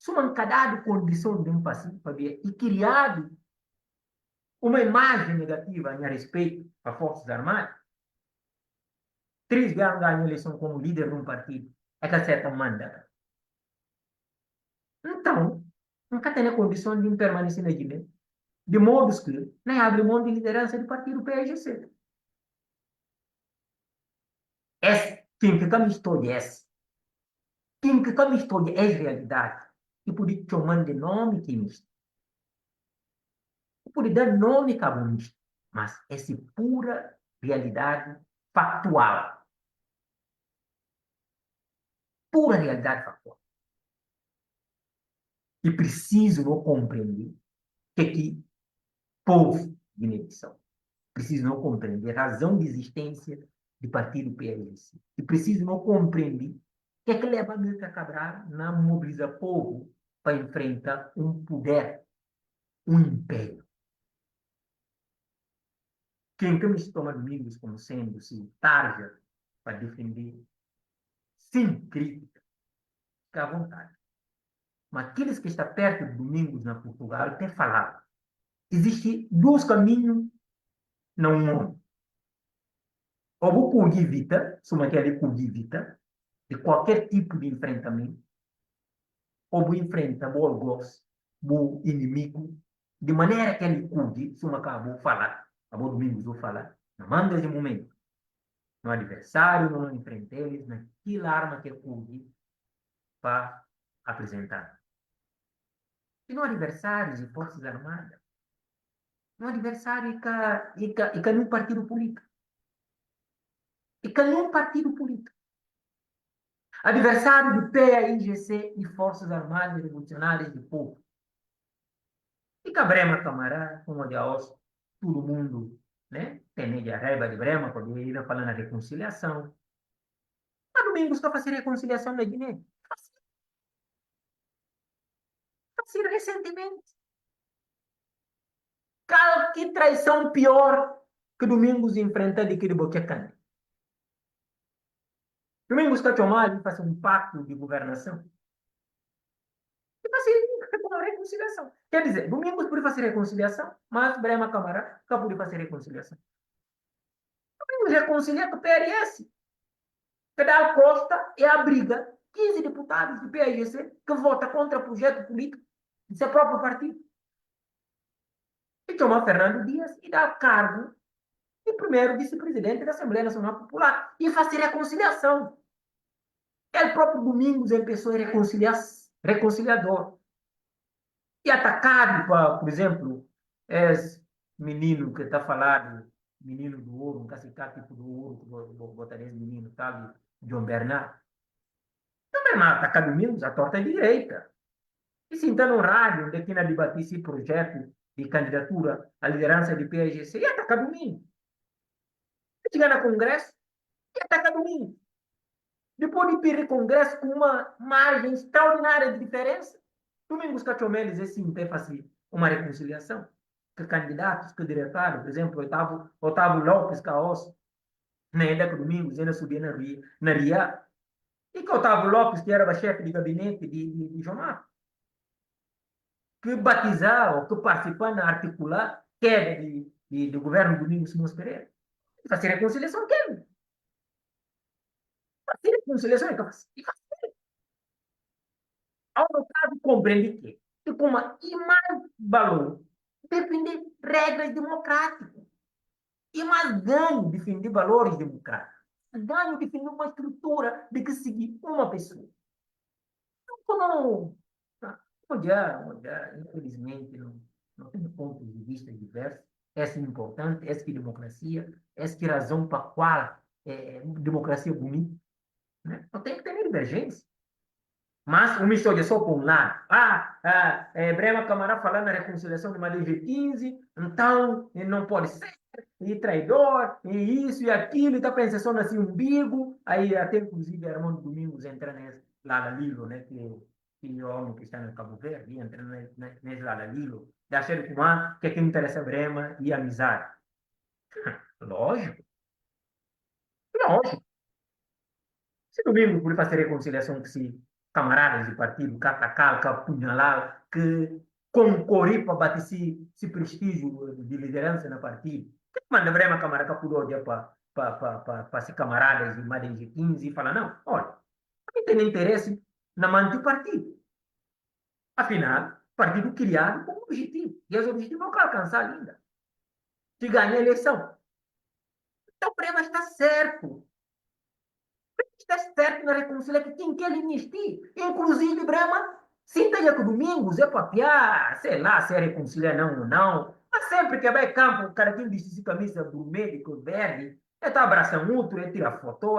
se uma cada condição de um paciente e criado uma imagem negativa a respeito das Forças Armadas, três ganham a eleição como líder de um partido, é que acerta manda. Então, nunca tem a condição de permanecer na Guiné, de modo que nem abre mão de liderança do partido PAIGC. Quem que me estuda quem que me estuda é realidade. E por isso chamando de nome que me e por dar nome que é mas essa pura realidade factual. Pura realidade factual. E preciso não compreender que povo de Guiné-Bissau preciso não compreender a razão de existência do partido PLC. E preciso não compreender que leva a Milton Cabral na mobiliza povo para enfrentar um poder, um império. Quem que me toma domingos como sendo assim, tarja para defender, sem crítica, fica à vontade. Mas aqueles que estão perto de domingos na Portugal têm falado. Existem dois caminhos no mundo. Ou o de vida, se uma quer de vida, de qualquer tipo de enfrentamento, ou enfrenta o algoz, o inimigo, de maneira que ele cuide, se uma acabou falar, acabou domingos vou falar, não manda de momento, no adversário, não enfrenta eles, naquela arma que ele cuide para apresentar. E no adversário de Forças Armadas, no adversário e que num partido político. E que num partido político. Adversário de PAIGC e Forças Armadas Revolucionárias do Povo. E que a Brema Camará, como de Aos, todo mundo, né? Tem a raiva de Brema, quando ele falando na reconciliação. Mas Domingos que fazer reconciliação na Guiné. Fazer recentemente. Que traição pior que Domingos enfrenta de que de Boquecane. Domingos Cachomali faz um pacto de governação e faz uma reconciliação. Quer dizer, Domingos pode fazer reconciliação, mas Brema Camará não pode fazer reconciliação. Domingos reconcilia com o PRS. Federal Costa é a briga 15 deputados do PAGC que votam contra o projeto político de seu próprio partido. E chama Fernando Dias e dá cargo de primeiro vice-presidente da Assembleia Nacional Popular e faz reconciliação. Ele próprio Domingos é pessoa reconciliador. E atacado, por exemplo, esse menino que está falando, menino do ouro, um cacetado tipo do ouro, que vou botar esse menino, sabe? João Bernardo. Também ataca Domingos, a torta é direita. E se então no rádio, onde tinha debatido esse projeto de candidatura à liderança do PAGC, e ataca Domingos. Chega no Congresso, e ataca Domingos. Depois de pedir Congresso com uma margem extraordinária de diferença, Domingos Cachomeles, esse não tem fazer uma reconciliação. Que candidatos, que diretório, por exemplo, Otávio Lopes Caos, na época que Domingos ainda subia na RIA, e que Otávio Lopes, que era o chefe de gabinete de João Marcos, que batizar ou que participar na articular queda do governo Domingos Simões Pereira. Fazer reconciliação, quer? Fazer reconciliação é capaz. Ao caso, compreende que com uma mais valor defender regras democráticas e mais ganho defender valores democráticos. Ganho defender uma estrutura de que seguir uma pessoa. Então, infelizmente, não tem pontos de vista diversos. Essa é importante, essa que é democracia, essa que é a razão para a qual democracia é bonita. Né? Não tem que ter divergência. Mas o mistério é só por um lado. Brema Camará falando na reconciliação de Madeira 15, então ele não pode ser, e traidor, e isso e aquilo, e está pensando só nesse umbigo. Aí até inclusive Armando Domingos entra lá na Lilo, né, que é o homem que está no Cabo Verde, entra nesse lá na Lilo, de achar que é que interessa Brema e amizade. Lógico. Lógico. Se Domingos pode fazer reconciliação que se camaradas de partido, que atacar, que apunhalar, que concorrer para bater esse prestígio de liderança no partido. Que manda Brema camarada que pudou olhar para ser camaradas de mais de 15 e falar, não, olha, não tem interesse na manter o partido. Afinal, partido criado com um objetivo. E esse objetivo não vai alcançar ainda. De ganhar a eleição. Então, o Brema está certo. Está certo na reconciliação que quem quer investir. Inclusive, Brahma, se tem que Domingos é papiar, sei lá, se é reconciliar não ou não. Mas sempre que vai campo, o cara tem vestir camisa do médico verde, é tá abraçando outro, é tirar foto.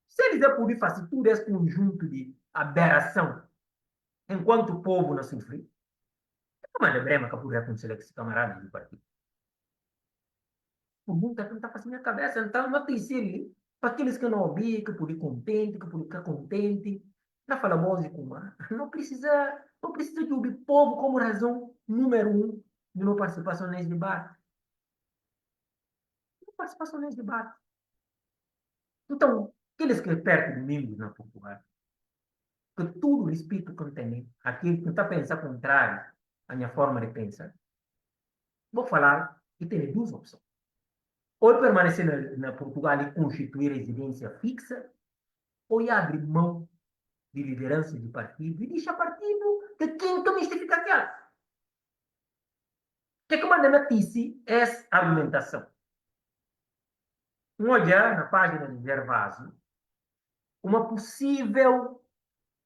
Se eles poder fazer tudo esse conjunto de aberração, enquanto o povo não sofre, como é Brahma que pode reconciliar com esse camarada do partido? O mundo está fazendo a cabeça, então não tem sido para aqueles que não ouviram, que podem contente, que podem ficar contente, não fala música, não precisa de ouvir o povo como razão número 1 de não participação nesse debate. Não participação nesse debate. Então, aqueles que perto de mim na Portugal, que tudo respeito que tem, aquele que está pensando contrário à minha forma de pensar, vou falar que tem duas opções. Ou permanecer na Portugal e constituir residência fixa, ou abrir mão de liderança de partido e deixar partido que quem mistifica aquela. O que manda na notícia é essa argumentação. Olhar na página de Gervásio uma possível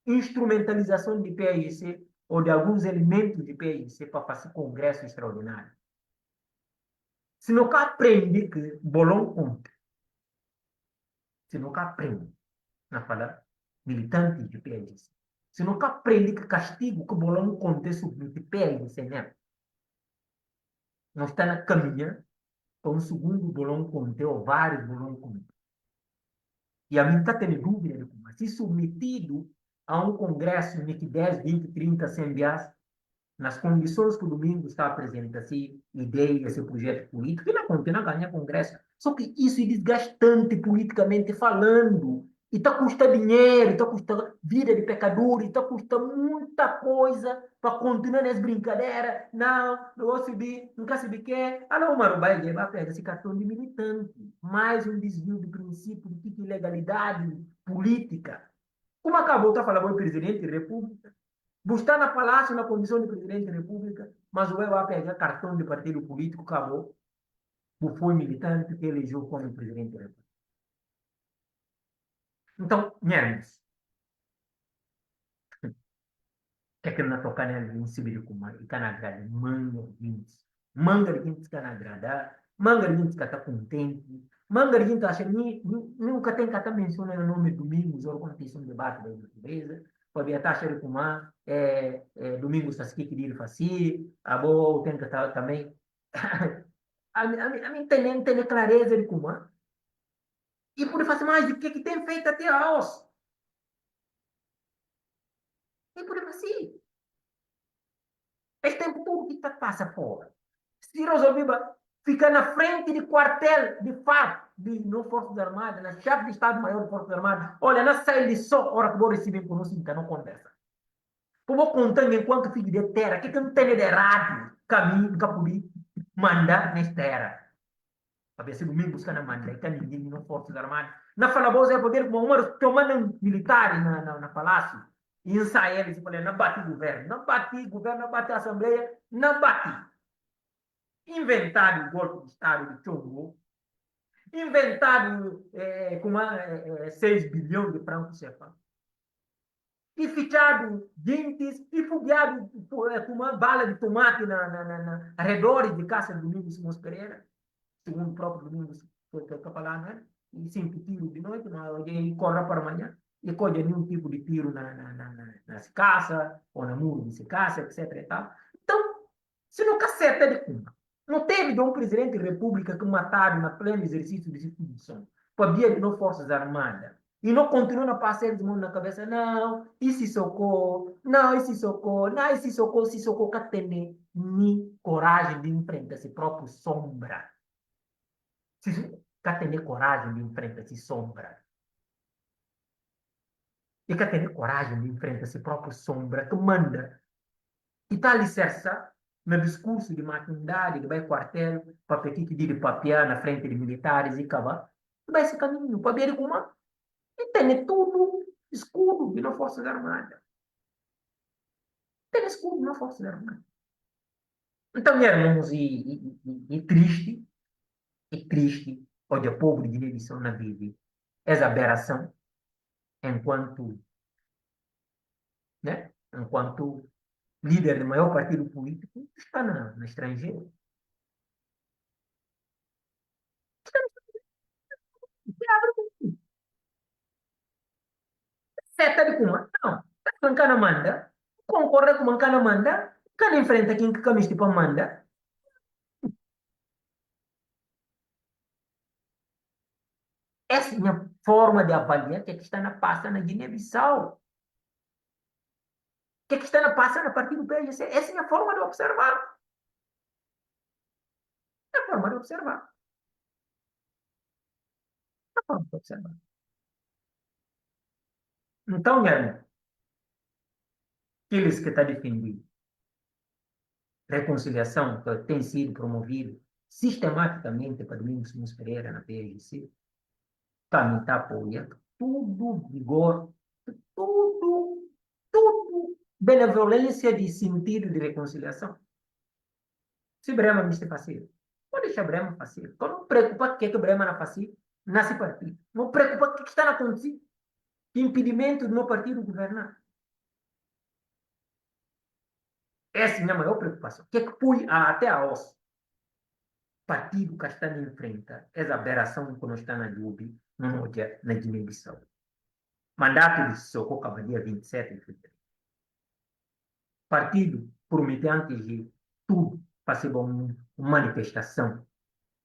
instrumentalização de PAIC ou de alguns elementos de PAIC para fazer congresso extraordinário. Se nunca aprende que bolão conta, se nunca aprende na fala militantes de PAIC, se nunca aprende que castigo que bolão conta sobre o PAIC, né? Não está na caminha para um segundo bolão conta ou vários bolão conta. E a mim está tendo dúvida de como. Se submetido a um congresso de 10, 20, 30 assembleias, nas condições que o Domingos está apresentando, essa ideia, esse projeto político, ele continua a ganhar congresso. Só que isso é desgastante politicamente falando. E está custa dinheiro, está custa vida de pecador, está custa muita coisa para continuar nessa brincadeira. Não vou subir, nunca subir quer. Ah, não, mano, vai levar para esse cartão de militante. Mais um desvio de princípio de ilegalidade política. Como acabou, está falando o presidente da República? Buscar na palácio, na condição de presidente da República, mas o vai pegar cartão de partido político, acabou. O foi militante que elegeu como presidente da República. Então, Nhermes, que aquilo na tocar em Sibiricuma, e Canagrada, manga de gente que agradar, manga de gente que está contente, manga de gente que acha nunca tem que estar mencionando o nome Domingos, ou quando tem um debate da empresa, pode estar achando que Domingos está aqui que ele faci, a boa tem que estar também. A mim tem clareza de como, e por fazer mais do que tem feito até a os. E por fazer. Esse tempo todo que passa fora. Se resolver ficar na frente de quartel de FARC, de não Forças Armadas, na chave de Estado-Maior de Forças Armadas, olha, na saída só, hora que vou receber por nós, então não conversa. Eu vou contando enquanto filho de terra, que não tem de errado, caminho, que podia mandar nesta era. Para ver se domingo buscar na manda, e ninguém não Forças Armadas. Na fala, você é poder como uma tomando militares na palácio, e ensaiar eles, não bate governo, não bate assembleia, não bate. Inventado o golpe de Estado de Chongo, inventado 6 bilhões de francos CFA, e fichado dentes, e fogueado com uma bala de tomate na arredores de Casa de Domingos Simões Pereira, segundo o próprio Domingos que está falando, né? E sempre tiro de noite, mas ele corre para amanhã, e colhe nenhum tipo de tiro nas caças, ou na muro de caça, etc. E tal. Então, se não caceta de cumba. Não teve de um presidente da República que mataram na pleno exercício de sua função, para via de não Forças Armadas. E não continua a passar de mão na cabeça, não, esse socorro, não, esse socorro, não, esse socorro, que tem nem coragem de enfrentar esse próprio sombra. Que tem coragem de enfrentar esse sombra. E que tem coragem de enfrentar esse próprio sombra que manda. E está alicerça no discurso de matindade, que vai quartel, para pedir que de papiar na frente de militares e acabar. Vai esse caminho, para ver como e tem tudo escudo e não Forças Armadas. Tem escudo e não Forças Armadas. Então, irmãos, triste, onde o povo de Guiné-Bissau não vive essa aberração, enquanto, né, enquanto líder do maior partido político, está no estrangeiro. Seta de kuma. Não. Quem cana manda, concorda com quem cana manda, quem enfrenta quem camis tipo manda. Essa é a forma de avaliar o que está na pasta na Guiné-Bissau. O que está na pasta na partir do PSC. Essa é a forma de observar. É a forma de observar. É a forma de observar. Então, Guilherme, aqueles que estão defendendo reconciliação que tem sido promovido sistematicamente para Domingos Simões Pereira na PSC, também está apoiando tudo vigor, tudo benevolência de sentido de reconciliação. Se Brema me está fácil, pode deixar Brema fácil. Então não preocupa o que é Brema não fácil, nasce partido. Não preocupa o que está acontecendo. Impedimento do meu partido governar. Essa é a minha maior preocupação. O que é que põe até a os partido que está em frente, essa aberração que nós está na Jubi, na Guiné-Bissau. Mandato de Socorro acaba dia 27 de fevereiro. Partido prometeu antes de tudo para ser uma manifestação.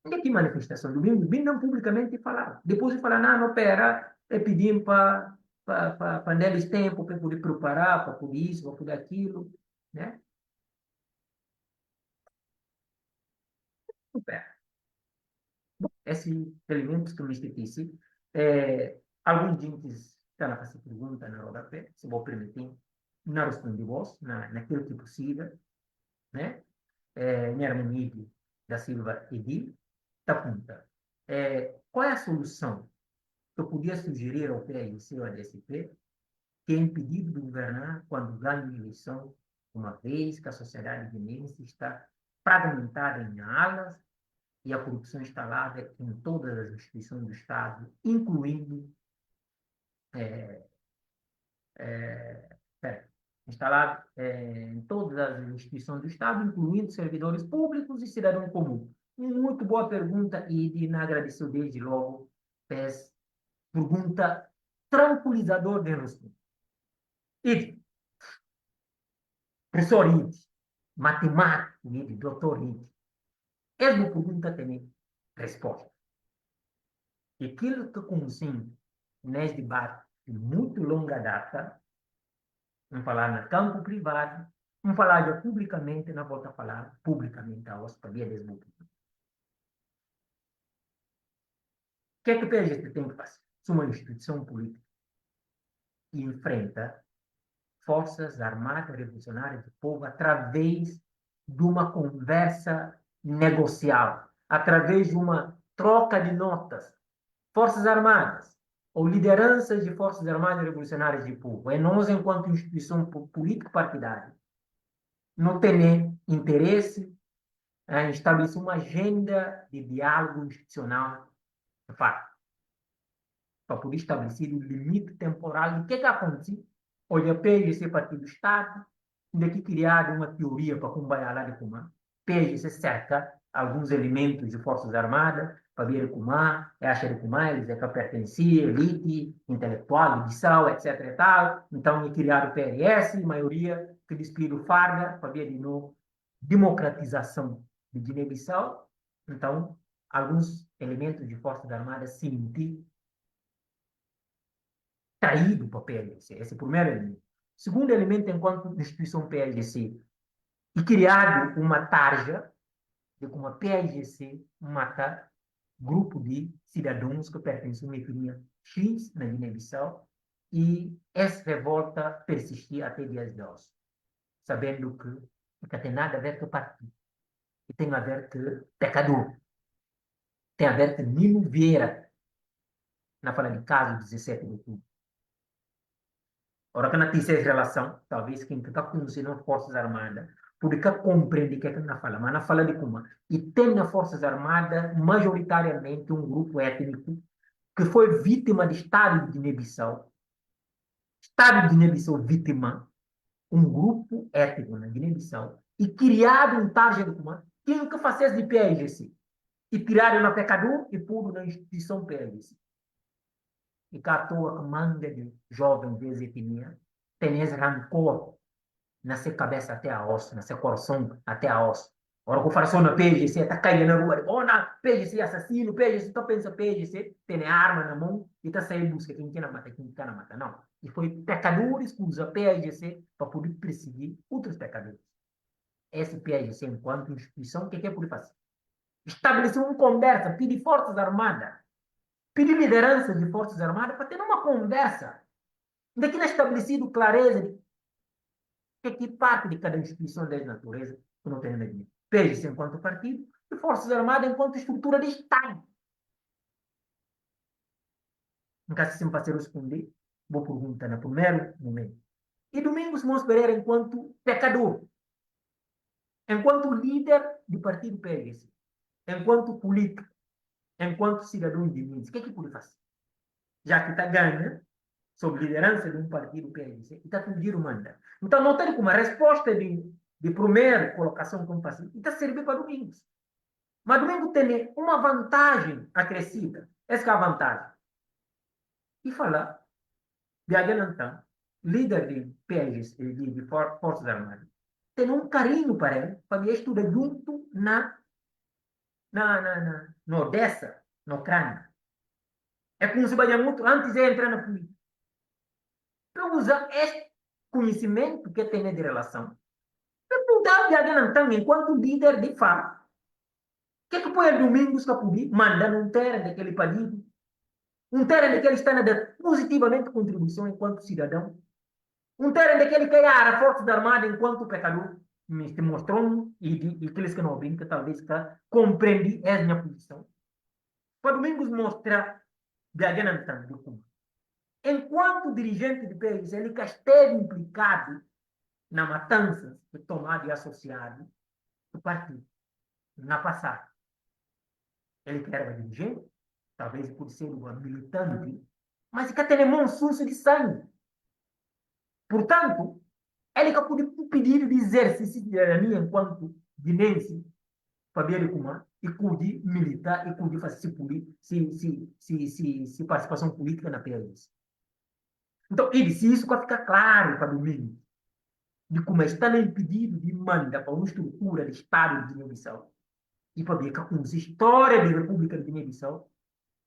E que manifestação? Domingo não publicamente falar. Depois de falar, não, pera, pedimos para neles tempo para poder preparar, para poder isso, para poder aquilo, né? Não pera. Esses elementos que me disse, alguns gente estão a fazer pergunta na rodapé, se vou permitir, não respondi vos, naquilo que é possível, né? Nermanide da Silva Edi, está pergunta, qual é a solução que eu podia sugerir ao PSC ou ao DSP que é impedido de governar quando ganha a eleição, uma vez que a sociedade guineense está fragmentada em alas e a corrupção instalada em todas as instituições do Estado, incluindo instalado em todas as instituições do Estado, incluindo servidores públicos e cidadão comum. Muito boa pergunta e agradeceu desde logo. Pergunta tranquilizador de resposta. E professor Ide, matemático Ide, doutor Ide, é uma pergunta que tem resposta. E aquilo que conhecemos nesse debate de muito longa data, vamos falar no campo privado, vamos falar já publicamente, não volto a falar publicamente a hoje, para via desbloqueio. O que é que o PSGC tem que fazer? Se uma instituição política que enfrenta Forças Armadas Revolucionárias do Povo através de uma conversa negocial, através de uma troca de notas. Forças Armadas ou lideranças de Forças Armadas Revolucionárias do Povo, nós, enquanto instituição político-partidária, não temos interesse em estabelecer uma agenda de diálogo institucional, de fato, para poder estabelecer o limite temporal do que acontece. Olha, PSGC Partido do Estado, daqui criado uma teoria para combater lá de Cumã. PSGC cerca alguns elementos de Forças Armadas, para vir de Cumã, acha de Cumã, eles que pertenciam, elite, intelectual, Bissau, etc. e tal. Então, é criado o PRS, maioria que despido Farga, para vir de novo democratização de Guiné-Bissau. Então, alguns elementos de Forças Armadas se sentiram traído para a PLC. Esse é o primeiro elemento. Segundo elemento, enquanto instituição PLC, e criado uma tarja de como a PLC mata grupo de cidadãos que pertencem a uma etnia X na Guiné-Bissau, e essa revolta persistia até dias de hoje, sabendo que não tem nada a ver com o partido, e tem a ver com pecador, tem a ver com Nino Vieira, na fala de caso 17 de outubro. Ora, que não tem essa relação, talvez quem está conhecendo as Forças Armadas, porque compreende o que não fala, mas não fala de como. E tem nas Forças Armadas, majoritariamente, um grupo étnico que foi vítima do Estado de Guiné-Bissau. Estado de Guiné-Bissau vítima, um grupo étnico na Guiné-Bissau, e criado um tarja de comando, tinha que fazer de PRGC. E tiraram na pecador e pôr na instituição PRGC. E cá toa que manda de jovem de etnia, tem esse rancor na sua cabeça até a osso, na seu coração até a osso. Ora, que eu falo só na PGC, está caindo na rua, oh, não, PGC assassino, PGC, tu pensa PGC, tem arma na mão e está saindo busca quem quer matar, quem quer matar, não. E foi pecadores que usam PGC para poder perseguir outros pecadores. Esse PGC, enquanto instituição, o que é por fazer? Estabelecer uma conversa, pedir Forças Armadas, pedir liderança de Forças Armadas para ter uma conversa. Daqui não é estabelecido clareza de que parte de cada instituição da natureza que não tem nada. PGC enquanto partido e Forças Armadas enquanto estrutura de Estado. Em caso de para ser responder, vou perguntar no primeiro momento. E Domingos Mons Pereira enquanto pecador, enquanto líder do partido PGC, enquanto político, enquanto cidadão de Minas, o que é que pode fazer? Já que está ganhando sob liderança de um partido PLC, e está tudo o manda. Então, não tem como a resposta de primeira colocação como passivo, e está servindo para Domingos. Mas Domingos tem uma vantagem acrescida. Essa é a vantagem. E falar de Aguilantan, líder de PLC, de Forças Armadas, tem um carinho para ele, para ele estudar junto na Odessa, na Ucrânia. É como se vai muito antes de entrar na política. Para usar este conhecimento que tem de relação, para mudar de Aguilantan enquanto líder de FARC. O que é que põe Domingos para poder mandar um terra daquele pedido Um terreno em que ele está a dar positivamente contribuição enquanto cidadão. Um terreno em que ele quer a Força Armada enquanto pecador. Me mostrou e aqueles que não ouvem, que talvez compreendem essa minha posição. Para Domingos mostrar de adiantando do como. Enquanto dirigente de país, ele que esteve implicado na matança de tomado e associado do partido, na passada. Ele que era dirigente, talvez por ser um militante, mas que tem um surso de sangue. Portanto, ele que pode pedir de exercício de cidadania enquanto guinense, Fabiano Kuma, e cuide militar, e cuide fazer se participação política na PLS. Então, ele disse isso para ficar claro para domingo, de como está impedido de mandar para uma estrutura de Estado de Guiné-Bissau, e para ver que com história da República de Guiné-Bissau,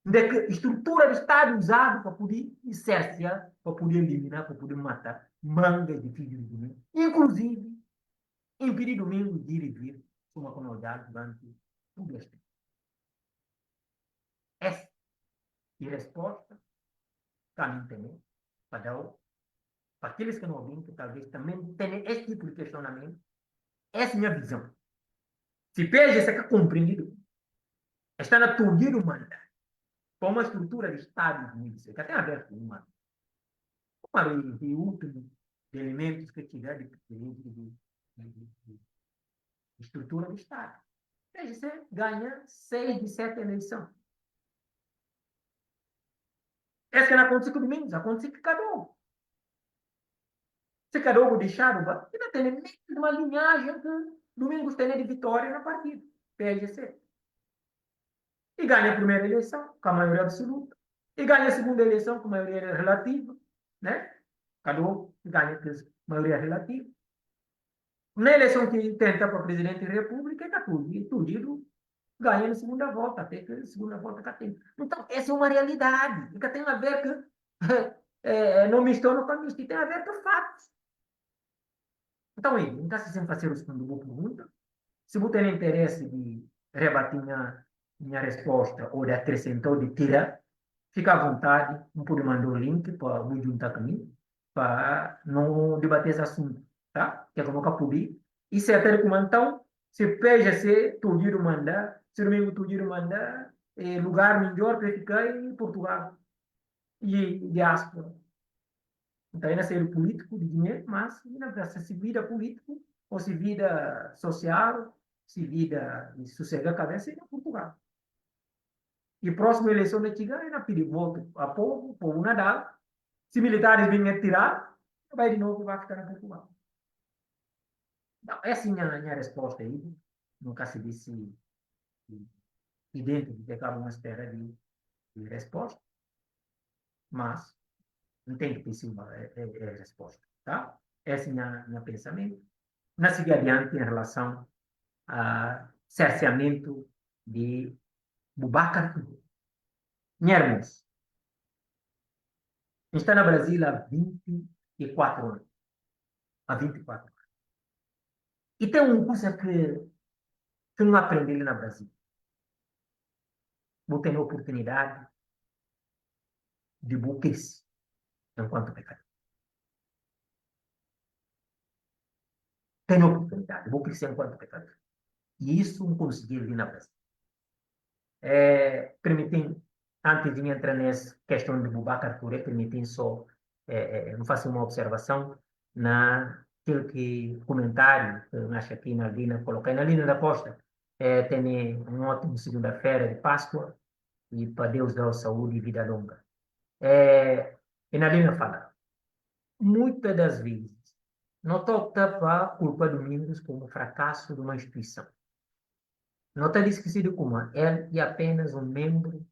de que estrutura de Estado usada para poder cercear, para poder eliminar, para poder matar mangas de filhos de Guiné, inclusive impedir domingo de ir e vir uma comunidade durante tudo este tempo. Essa é a resposta que a mim tem para dar para aqueles que não ouvem, que talvez também tenham esse tipo de questionamento. Essa é a minha visão. Se PG isso é compreendido, está na turma humana, com uma estrutura de Estado de nível, que tem a ver com uma de últimos elementos que tiver de estrutura do Estado. Você ganha 6 de 7 eleições. Essa que não acontece com Domingos, acontece com Cadogo. Se Cadogo deixar o banco, ainda tem uma linhagem que Domingos tem de vitória na partida, PSGC. E ganha a primeira eleição com a maioria absoluta. E ganha a segunda eleição com a maioria relativa. Né? Cadogo ganha a maioria relativa. Na eleição que tenta para presidente da República, está tudo ganha na segunda volta, até que a segunda volta está tendo. Então, essa é uma realidade, que tem a ver com não mistura com a mistura, tem a ver com fatos. Então, ele não está se sempre fazer uma boa pergunta. Se você tem interesse de rebater minha resposta ou de acrescentar ou de tirar, fica à vontade, não pode mandar o link para me juntar comigo, para não debater esse assunto, tá? Que eu nunca pude. E se até então, se PGC, tudo mandar, se domingo tudo mandar, lugar melhor para ficar em Portugal e diáspora. Então, ainda ser político de dinheiro, mas ainda se vida político, ou se vida social, se vida de sossegar a cabeça, em Portugal. E a próxima eleição de Tiga, ainda pedir voto a povo Nadal. Se militares virem tirar, vai de novo vai ficar na Portugal. Então, essa é a minha resposta aí. Nunca se disse idêntico de que acaba uma espera de resposta, mas não tem que ter sim uma resposta, tá? Esse é o meu pensamento. Na seguir adiante em relação a cerceamento de Boubacar Touré. Hermes está no Brasil há 24 anos. Há 24 anos. E tem uma coisa que não aprendi no Brasil. Vou ter a oportunidade de buquês enquanto pecador. Tenho oportunidade, vou crescer enquanto pecador. E isso não consegui vir na Brasil. Permitem, antes de me entrar nessa questão de Boubacar Touré, permitem só não faço uma observação naquele que comentário que eu acho aqui na Lina, coloquei na Lina da Costa, tem um ótimo segunda-feira de Páscoa e para Deus dar saúde e vida longa. E na Lina fala, muitas das vezes, não está optando para culpar Domingos como fracasso de uma instituição. Não está esquecido como ele é apenas um membro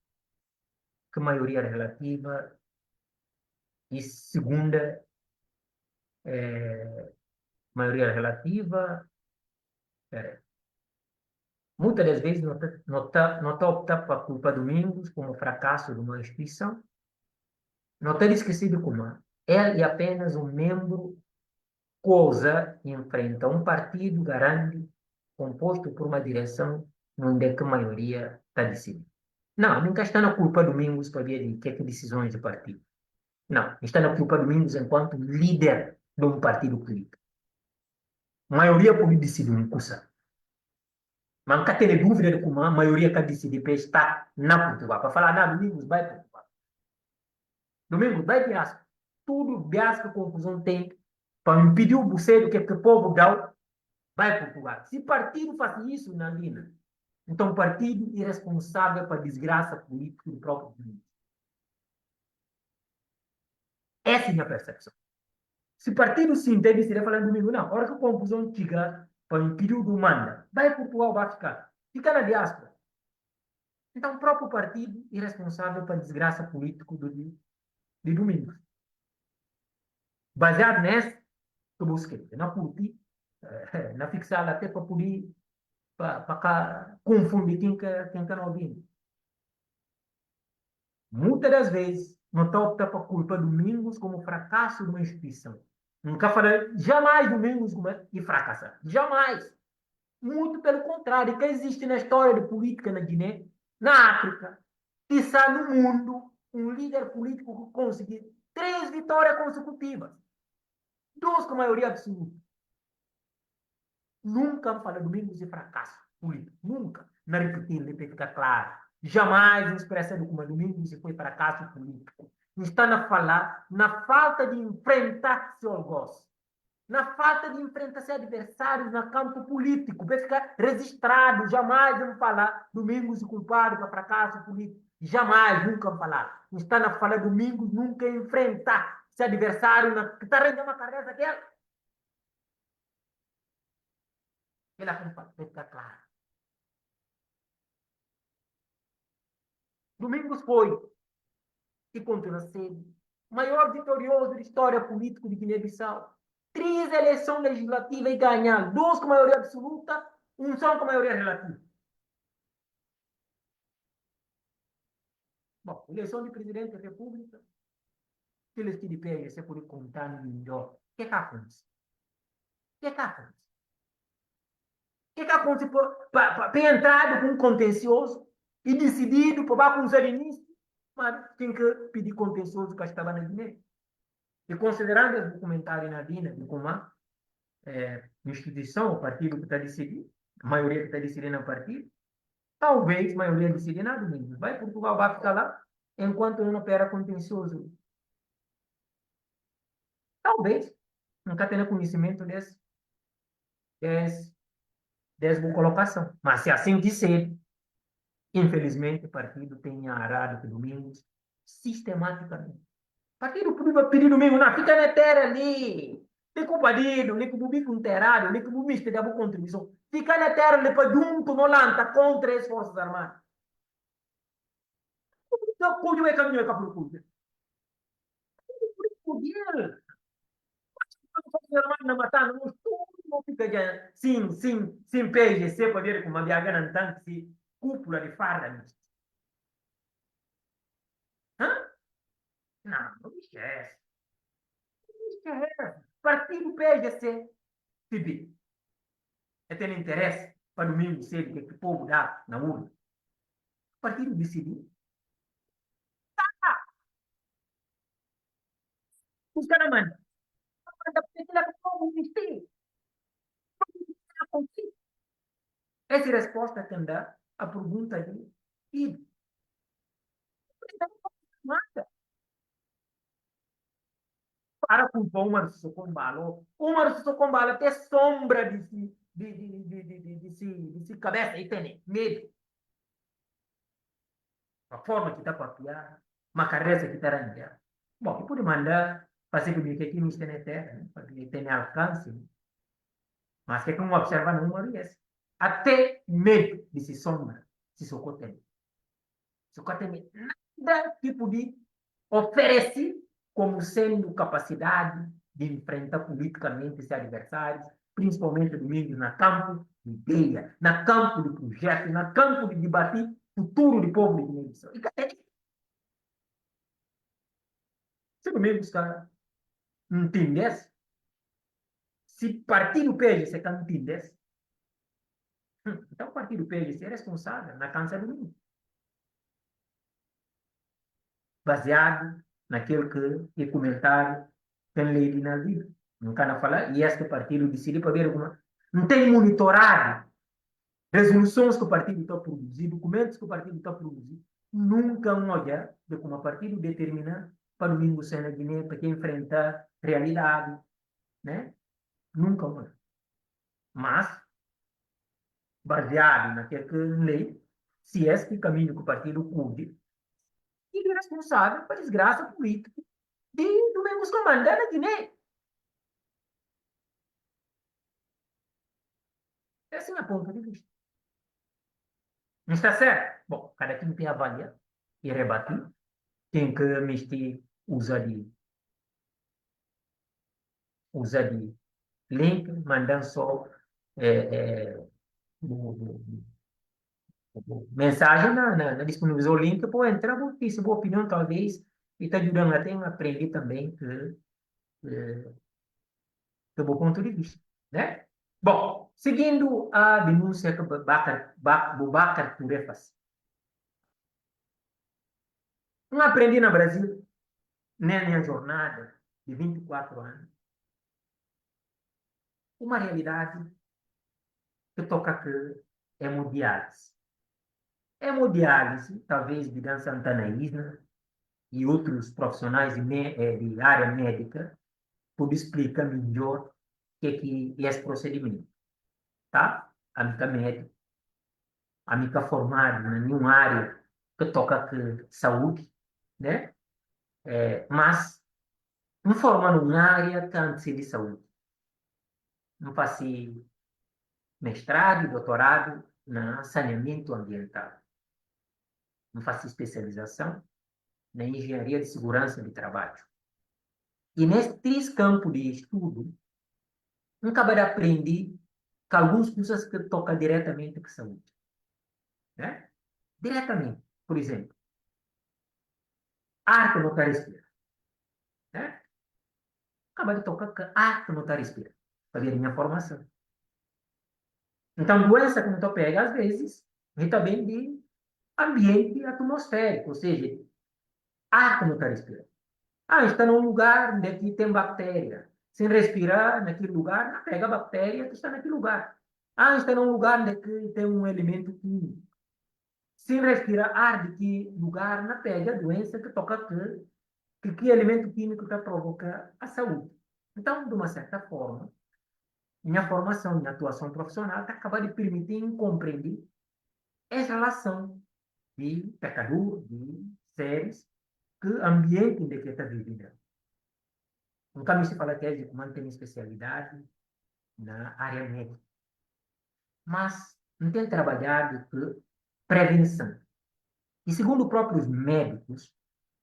que maioria relativa e segunda maioria relativa. Muitas das vezes não está optando para culpar Domingos como fracasso de uma instituição. Não está esquecido como ele é apenas um membro coisa enfrenta um partido grande composto por uma direção onde a maioria está decidida. Não, nunca está na culpa do Domingos para ver de que decisões de partido. Não, está na culpa do Domingos enquanto líder de um partido político. A maioria pode decidir uma coisa. Mas nunca tem dúvida de como a maioria que decide está na Portugal. Para falar, não, Domingos vai para Portugal. Domingos vai para tudo biasca confusão tem para impedir o buceiro que o povo dá, vai para Portugal. Se partido faz isso na Lina, então partido irresponsável para a desgraça política do próprio Domingos. Essa é a minha percepção. Se partido sim deve ser falando domingo, não. A hora que a confusão chega para impedir o do manda, vai Portugal, vai ficar. Fica na diáspora. Então, o próprio partido é responsável pela desgraça política de domingo. Baseado nessa, eu busquei. Não curti, não fixar até para poder para confundir quem está ouvindo. Muitas das vezes, não está optando para culpa Domingos como fracasso de uma instituição. Nunca falei, jamais Domingos e fracassar. Jamais. Muito pelo contrário, que existe na história de política na Guiné, na África, quiçá no mundo, um líder político que conseguiu 3 vitórias consecutivas, 2 com maioria absoluta. Nunca fala Domingos de fracasso político, nunca. Não repetir, para ficar claro. Jamais expressando como Domingos foi fracasso político. Está a falar na falta de enfrentar seu algoz, na falta de enfrentar seus adversários no campo político, para ficar registrado, jamais vamos falar Domingos e culpado para fracasso político, jamais, nunca falar. Está na fala Domingos, nunca enfrentar seu adversário, que está rendendo uma carreira daquela. Ela fica claro. Domingos foi e continua sendo o maior vitorioso da história política de Guiné-Bissau. 3 eleições legislativas e ganhar, 2 com maioria absoluta, 1 só com maioria relativa. Bom, eleição de presidente da República, se eles te pedem, você pode contar no melhor. O que acontece? O que acontece? O que acontece para entrar com um contencioso e decidido para com os início, mas tem que pedir contencioso que estava na Guiné. E considerando o documentário na Dina, de como a instituição, o partido que está decidindo, a maioria que está decidindo é o partido, talvez a maioria decida nada mesmo. Vai Portugal, vai ficar lá, enquanto não opera contencioso. Talvez, nunca tenha conhecimento dessa boa colocação. Mas se assim disser, infelizmente, o partido tem arado que Domingos sistematicamente. O partido pode pedir Domingos, não, fica na terra ali. Tem compadrido, nem que o bico inteirado, nem que o bico tem a boa contribuição. Fica na terra depois junto, não lanta contra as Forças Armadas. Então, cujo é caminho é capulcura. Poder. Forças Armadas não matar, não fica sem PGC, poder como a viagem não tanto, se cúpula de farda. Hã? Não, não esquece. Não esquece. Partido PGC, se é ter interesse para domingo cedo que o povo dá na urna. O partido decidiu. Os caras mandam. Manda para o povo investir. Essa é a resposta que dá a pergunta de e manda para culpar Umar Socombalo. Umar Socombalo tem sombra de si cabeça e tem medo. A forma que está para piar, uma carreira que está a bom, pode mandar fazer com que aqui não esteja na terra, né? Para que tenha alcance. Mas que como observa no número é esse. Até medo de se sombra, se socorro tem. Socorro tem nada tipo de oferecer como sendo capacidade de enfrentar politicamente esses adversários, principalmente domingos na campo de ideia, na campo de projeto, na campo de debater futuro do povo de Guiné-Bissau. Se domingo está entendesse, se partido PGC não entendesse, então o partido PGC é responsável na cansa do mundo. baseado naquilo que é comentado tem lei na vida. Não está a falar, e este partido decide para ver alguma. Não tem monitorado resoluções que o partido está a produzir, documentos que o partido está a produzir. Nunca um olhar de como o partido determina para o domingo ser na Guiné, para quem enfrentar a realidade, né? Nunca um olhar. Mas, baseado naquela lei, se este caminho que o partido cuide, ele é responsável pela desgraça política de Domingos Comandante na Guiné. Esse é o meu ponto de vista. Não está certo? Bom, cada quem tem a avalia e rebater, tem que me usa de link, mandando só é, é, mensagem na disponibilizou o link, pô, entrar, vou ter boa opinião, talvez, e está ajudando até a aprender também do meu ponto de vista, né? Bom, seguindo a denúncia que o Boubacar Touré faz. Não aprendi no Brasil, nem na minha jornada de 24 anos, uma realidade que toca que é hemodiálise. Hemodiálise, talvez Bidan Santana Isna e outros profissionais de área médica podem explicar melhor o que é esse procedimento, tá? A minha médica, a minha formada em nenhuma área que toca que saúde, né? Mas não formando uma área que antes de saúde. Não passei mestrado e doutorado na saneamento ambiental. Não faço especialização na engenharia de segurança de trabalho. E nesses três campos de estudo, nunca vai aprender que algumas coisas que tocam diretamente com a saúde. Né? Diretamente. Por exemplo, ar que não está respirando. Né? Acaba de tocar com ar que não está respirando. Para ver a minha formação. Então, doença que não estou pega, às vezes, vem também de ambiente atmosférico, ou seja, ar que não está respirando. Ah, está num lugar onde tem bactéria. Sem respirar naquele lugar, não pega a bactéria que está naquele lugar. Ah, está num lugar onde tem um elemento químico. Sem respirar ar de que lugar, não pega a doença que toca que elemento químico está provocando a saúde. Então, de uma certa forma, minha formação, minha atuação profissional está acabando de permitir compreender essa relação de pecador, de seres, que ambiente em que está vivendo. Nunca me se fala que é manter especialidade na área médica. Mas não tem trabalhado com prevenção. E segundo próprios médicos,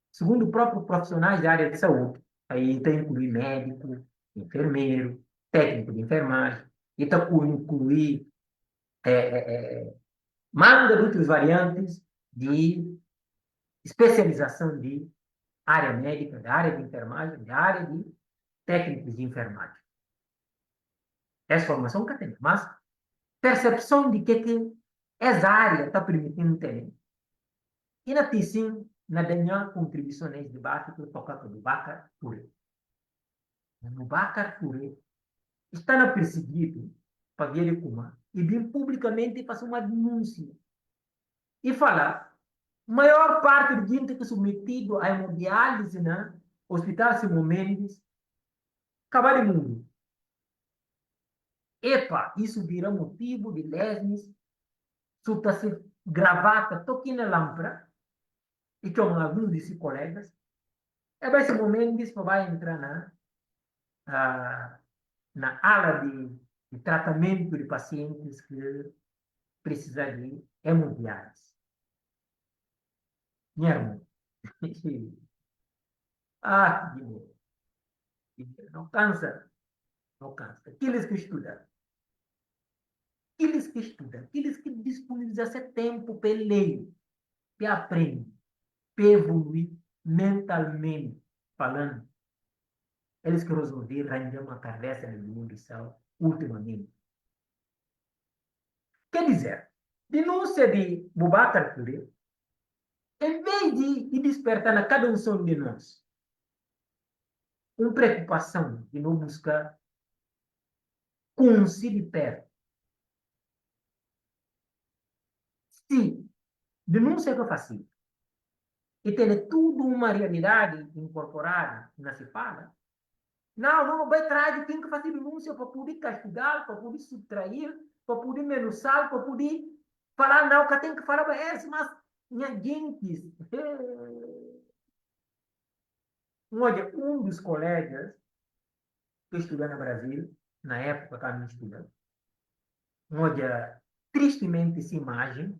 segundo próprios profissionais da área de saúde, aí tem incluir médico, enfermeiro, técnico de enfermagem, e está incluir manga de outras variantes de especialização de área médica, da área de enfermagem, da área de técnicos de enfermagem. Essa formação que tem, mas percepção de que essa área está permitindo ter. E na TICIM, na minha contribuição nesse debate, que eu toco com o Boubacar Touré. O Boubacar Touré está perseguido para ver como e vir publicamente fazer uma denúncia e falar maior parte de gente que é submetido a hemodiálise na Hospital Simão Mendes acaba de mundo. Epa, isso vira motivo de lesmes, suta se gravata, toque na lâmpada, e que alguns desses colegas, é para esse momento que vai entrar na ala de tratamento de pacientes que precisam de hemodiálise. Minha irmã. Ah, que dinheiro. Não cansa. Não cansa. Aqueles que estudam. Aqueles que estudam. Aqueles que disponibilizam esse tempo para ler, para aprender, para evoluir mentalmente falando. Eles que resolveram arranjar uma cabeça na dimensão ultimamente. Quer dizer, denúncia de Boubacar Touré em vez de despertar na cada um de nós uma preocupação de não buscar conhecer de perto. Se denúncia que eu faço e ter tudo uma realidade incorporada na se fala, não vai trazer, tem que fazer denúncia para poder castigar, para poder subtrair, para poder menosar, para poder falar, não, que tem que falar para esse, mas minha gente, olha, um dos colegas que estudou no Brasil, na época que eu estudava, olha, tristemente essa imagem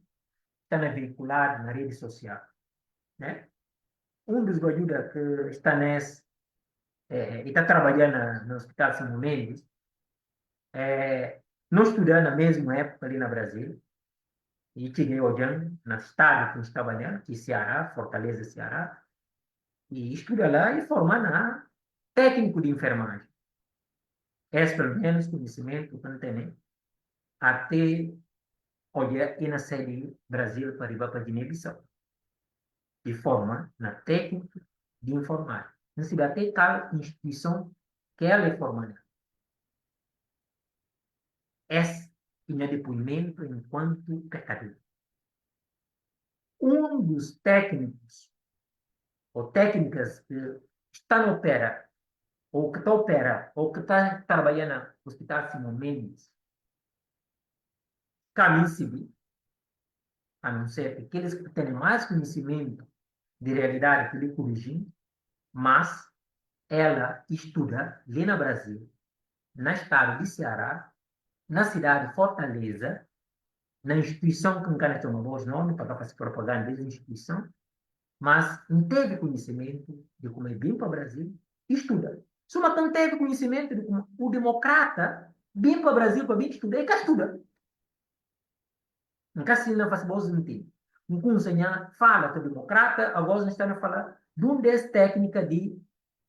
está veiculada na rede social, né? Um dos ajuda que está nesse e está trabalhando no Hospital Simão Mendes, não estudando na mesma época ali no Brasil, e cheguei olhando na cidade que estava nela, que é Ceará, Fortaleza, Ceará, e estuda lá e forma na técnico de enfermagem. Esse, pelo menos, conhecimento que não tem, até olhar e na série Brasil para ir para Guiné-Bissau, de forma na técnica de enfermagem. Não se dá até tal instituição que ela é formada. Esse é depoimento enquanto pecador. Um dos técnicos ou técnicas que está na opera, ou que está opera, ou que está trabalhando no Hospital Simão Mendes, caminho civil, a não ser aqueles que têm mais conhecimento de realidade que lhe corrigem, mas ela estuda ali no Brasil, na estado de Ceará, na cidade de Fortaleza, na instituição que não quer ter um bom nome para fazer propaganda dessa instituição, mas não teve conhecimento de como é bem para o Brasil, estuda. Se uma não teve conhecimento de como o democrata bem para o Brasil para vir estudar, e cá estuda. Nunca se não faz bom sentido. Um conselheiro fala que o democrata, agora nós estamos a falar de uma das técnicas de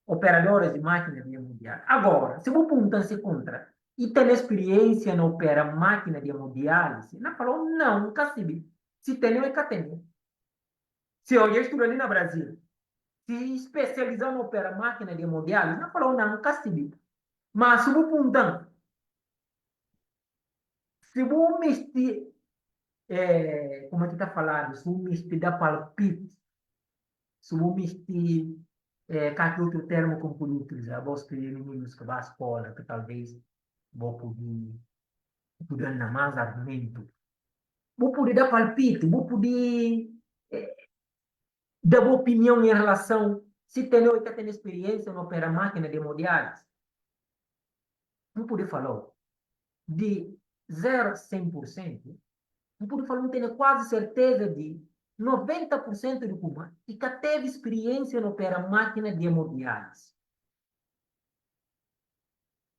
operadores de máquina de mundial. Agora, se você apontar-se contra e tem experiência no operar máquina de hemodiálise, não falou, não, nunca se. Se tem, é que tem. Se eu estou ali no Brasil, se especializar no operar máquina de hemodiálise, não falou, não, nunca se. Mas se você apontar, se você mexer, como é que está falando, se você mexer da palpite, se você mexer qualquer outro termo que eu podia utilizar, vou escolher meninos que vão à escola, que talvez vou poder dar mais argumento. Vou poder dar palpite, vou poder dar opinião em relação se tem ou está tendo experiência no operar máquina de hemodiálise. Não poder falar de 0 a 100%, não poder falar, não tenho quase certeza de 90% de como e que teve experiência no operar máquina de hemodiálise.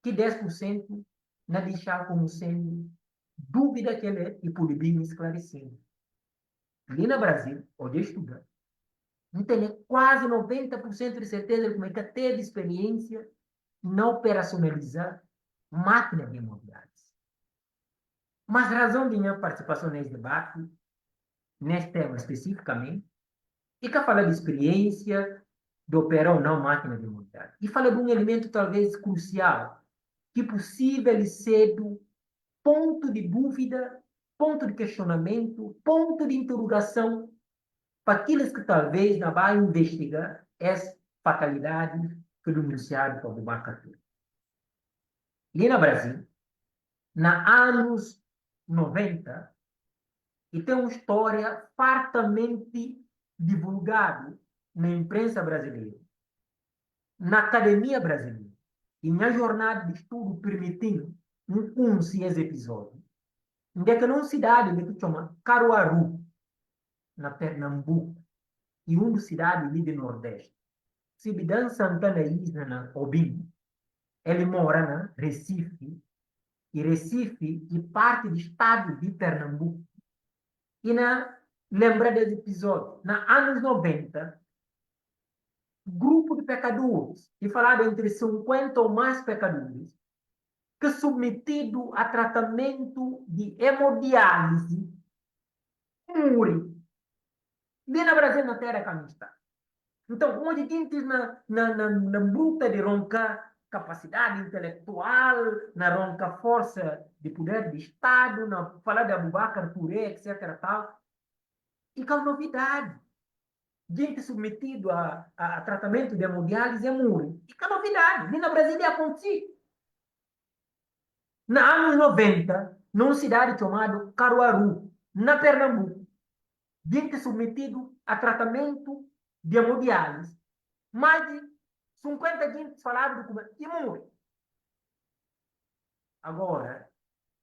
Que 10% não deixar como sendo dúvida que ele é e por bem esclarecendo. Ali no Brasil, onde eu estudei, não tenho quase 90% de certeza de como é que teve experiência na operacionalizar máquina de hemodiálise. Mas a razão de minha participação nesse debate, nesse tema especificamente, é que fala de experiência de operar ou não máquina de hemodiálise. E fala de um elemento talvez crucial, que é possível ser do ponto de dúvida, ponto de questionamento, ponto de interrogação para aqueles que talvez não vão investigar essa fatalidade que denunciado por Bubacatura. E no Brasil, na anos 90, e tem uma história fartamente divulgada na imprensa brasileira, na academia brasileira, e minha jornada de estudo permitindo esse episódio. Onde é que numa cidade que se chama Caruaru, na Pernambuco, e uma cidade ali do Nordeste. Sibidan Santana Isna, na Obim, ele mora na Recife, e Recife é parte do estado de Pernambuco. E lembra desse episódio, na anos 90, grupo de pecadores, e falado entre 50 ou mais pecadores, que submetido a tratamento de hemodiálise, morre. Nem na Brasil, na terra, como está. Então, onde gente na bruta de ronca capacidade intelectual, na ronca força de poder de Estado, na falar de Abubakar Touré, etc. Tal, e com novidade. Gente submetido a tratamento de hemodiálise é muito. E com novidade. Nem na Brasília aconteceu. Na anos 90, numa cidade chamada Caruaru, na Pernambuco, gente submetido a tratamento de hemodiálise. Mais de 50 gente falaram do documento e morre. Agora,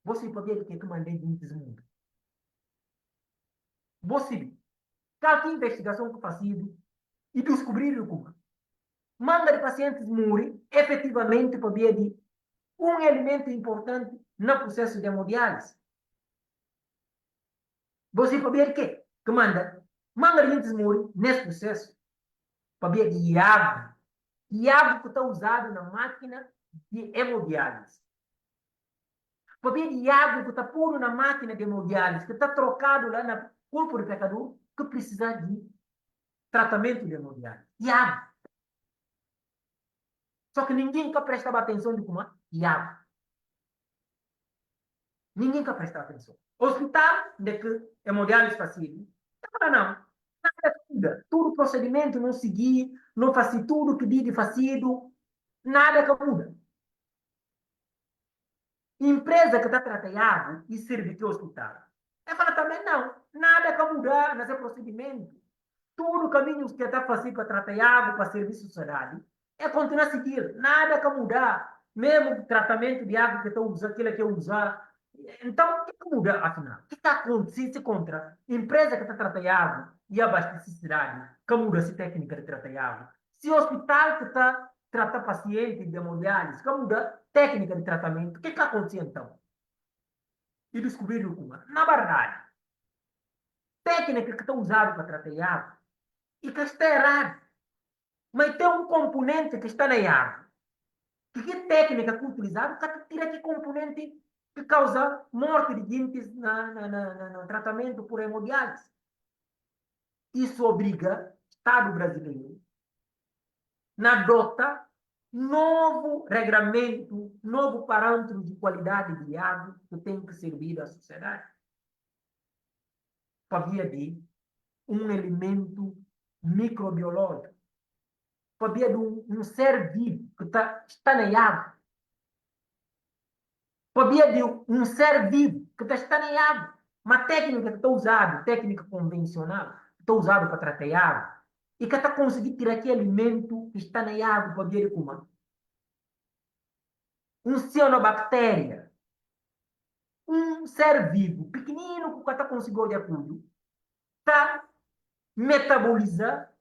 você pode ver que mandei gente morre. Você, qualquer investigação que faça e descobrir como manga de pacientes morre, efetivamente pode ver um elemento importante no processo de hemodiálise. Você pode ver que manga de gente morre nesse processo. Pode ver de IAB que está usado na máquina de hemodiálise. Porque Iago que está puro na máquina de hemodiálise, que está trocado lá no corpo do pecador, que precisa de tratamento de hemodiálise. Iago. Só que ninguém que prestava atenção de como é Iago. Ninguém que prestava atenção. Hospital de que hemodiálise fazia. Não. Nada muda. Todo o procedimento não seguir, não fazia tudo que diz de fazido. Nada que muda. Empresa que está tratando e serviço ao hospital. Ela fala também, não, nada que mudar nesse procedimento. Tudo o caminho que está fazendo para tratar água, para serviço social, é continuar a seguir, nada que mudar. Mesmo o tratamento de água que está usando, aquilo que usar. Então, o que muda, afinal? O que está acontecendo contra a empresa que está tratando água e abastece cidade? Que muda essa técnica de tratar água? Se o hospital que está tratando paciente de hemodiálise, que muda técnica de tratamento, o que está acontecendo então? E descobriram uma. Na verdade, técnica que está usada para tratar água e que está errada. Mas tem um componente que está na água. Que técnica que é utilizada para tirar aquele componente que causa morte de gente no tratamento por hemodiálise. Isso obriga o Estado brasileiro a adotar novo regramento, novo parâmetro de qualidade de água que tem que servir à sociedade. Para via de um elemento microbiológico. Para via de um ser vivo que está na água. Para via de um ser vivo que está na água. Uma técnica que está usada, técnica convencional, que está usada para tratar água, e que está conseguindo tirar aquele alimento que está na água para via de como? Um cianobactéria. Um ser vivo, pequenino, que está conseguindo de acordo, está metabolizar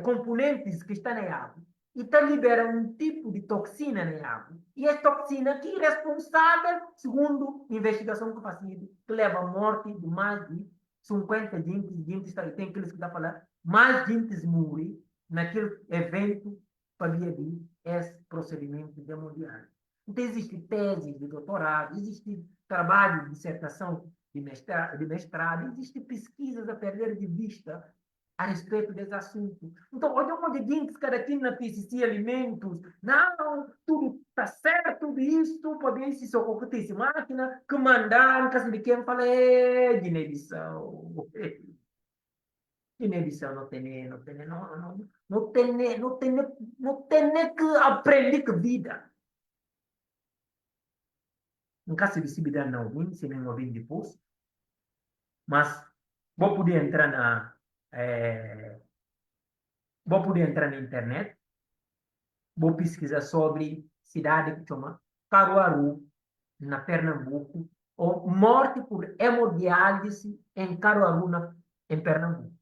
componentes que estão na água e está liberando um tipo de toxina na água. E essa toxina que é responsável, segundo a investigação que fazia, que leva à morte de mais de 50 gente tem aqueles que estão falando, mais gente morre naquele evento para via de esse procedimento de hemodiálise. Então, existe tese de doutorado, existe trabalho de dissertação de mestrado, existe pesquisas a perder de vista a respeito desse assunto. Então, olha um monte de gente que aqui na PCC Alimentos, não, tudo está certo, tudo isso, pode se socorrer essa máquina, que mandaram, que de quem fala, Guiné-Bissau. Guiné-Bissau não tem, não tem que aprender que vida. Não caso de se não, se não vim depois, mas vou poder entrar vou poder entrar na internet, vou pesquisar sobre cidade que chama Caruaru, na Pernambuco, ou morte por hemodiálise em Caruaru, em Pernambuco.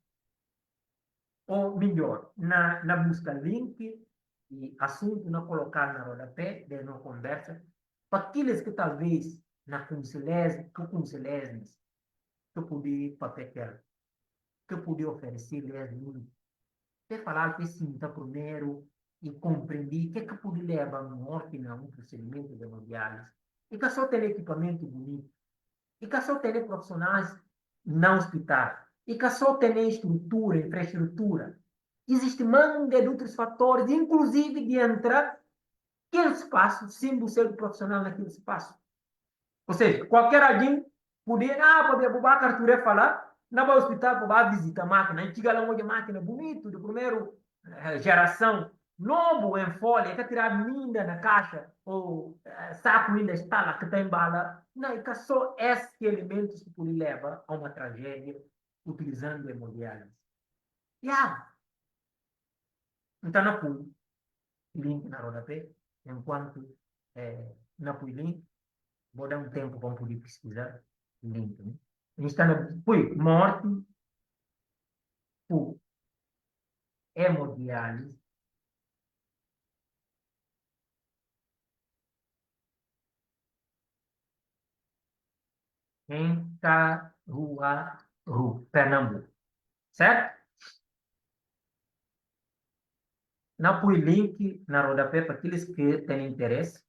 Ou melhor, na busca link e assunto não colocar na rodapé de uma conversa, para aqueles que talvez na conselhesnes, que poder papel, que poder oferecer muito. Você falar que sim, está primeiro e compreender o que pode levar a morte num procedimento de hemodiálise. E que só ter equipamento bonito. E que só ter profissionais não hospital, e que só tem estrutura, infraestrutura. Existe manga de outros fatores, inclusive de entrar aquele espaço, sem você profissional naquele espaço. Ou seja, qualquer alguém poder, poder Abubakar Touré falar, não vai ao hospital para visitar a máquina. A gente chega lá uma máquina bonita, de primeira geração, novo em folha, que tirar minda na caixa, ou saco ainda está lá, que tem bala. Não, é que só esses elementos que lhe leva a uma tragédia utilizando hemodiálise. Yeah. Então, não fui link na rodapé, enquanto não fui link, vou dar um tempo para poder pesquisar link. Né? Então, fui morte por hemodiálise em Caruaru, Pernambuco. Certo? Não fui link na rodapé para aqueles que têm interesse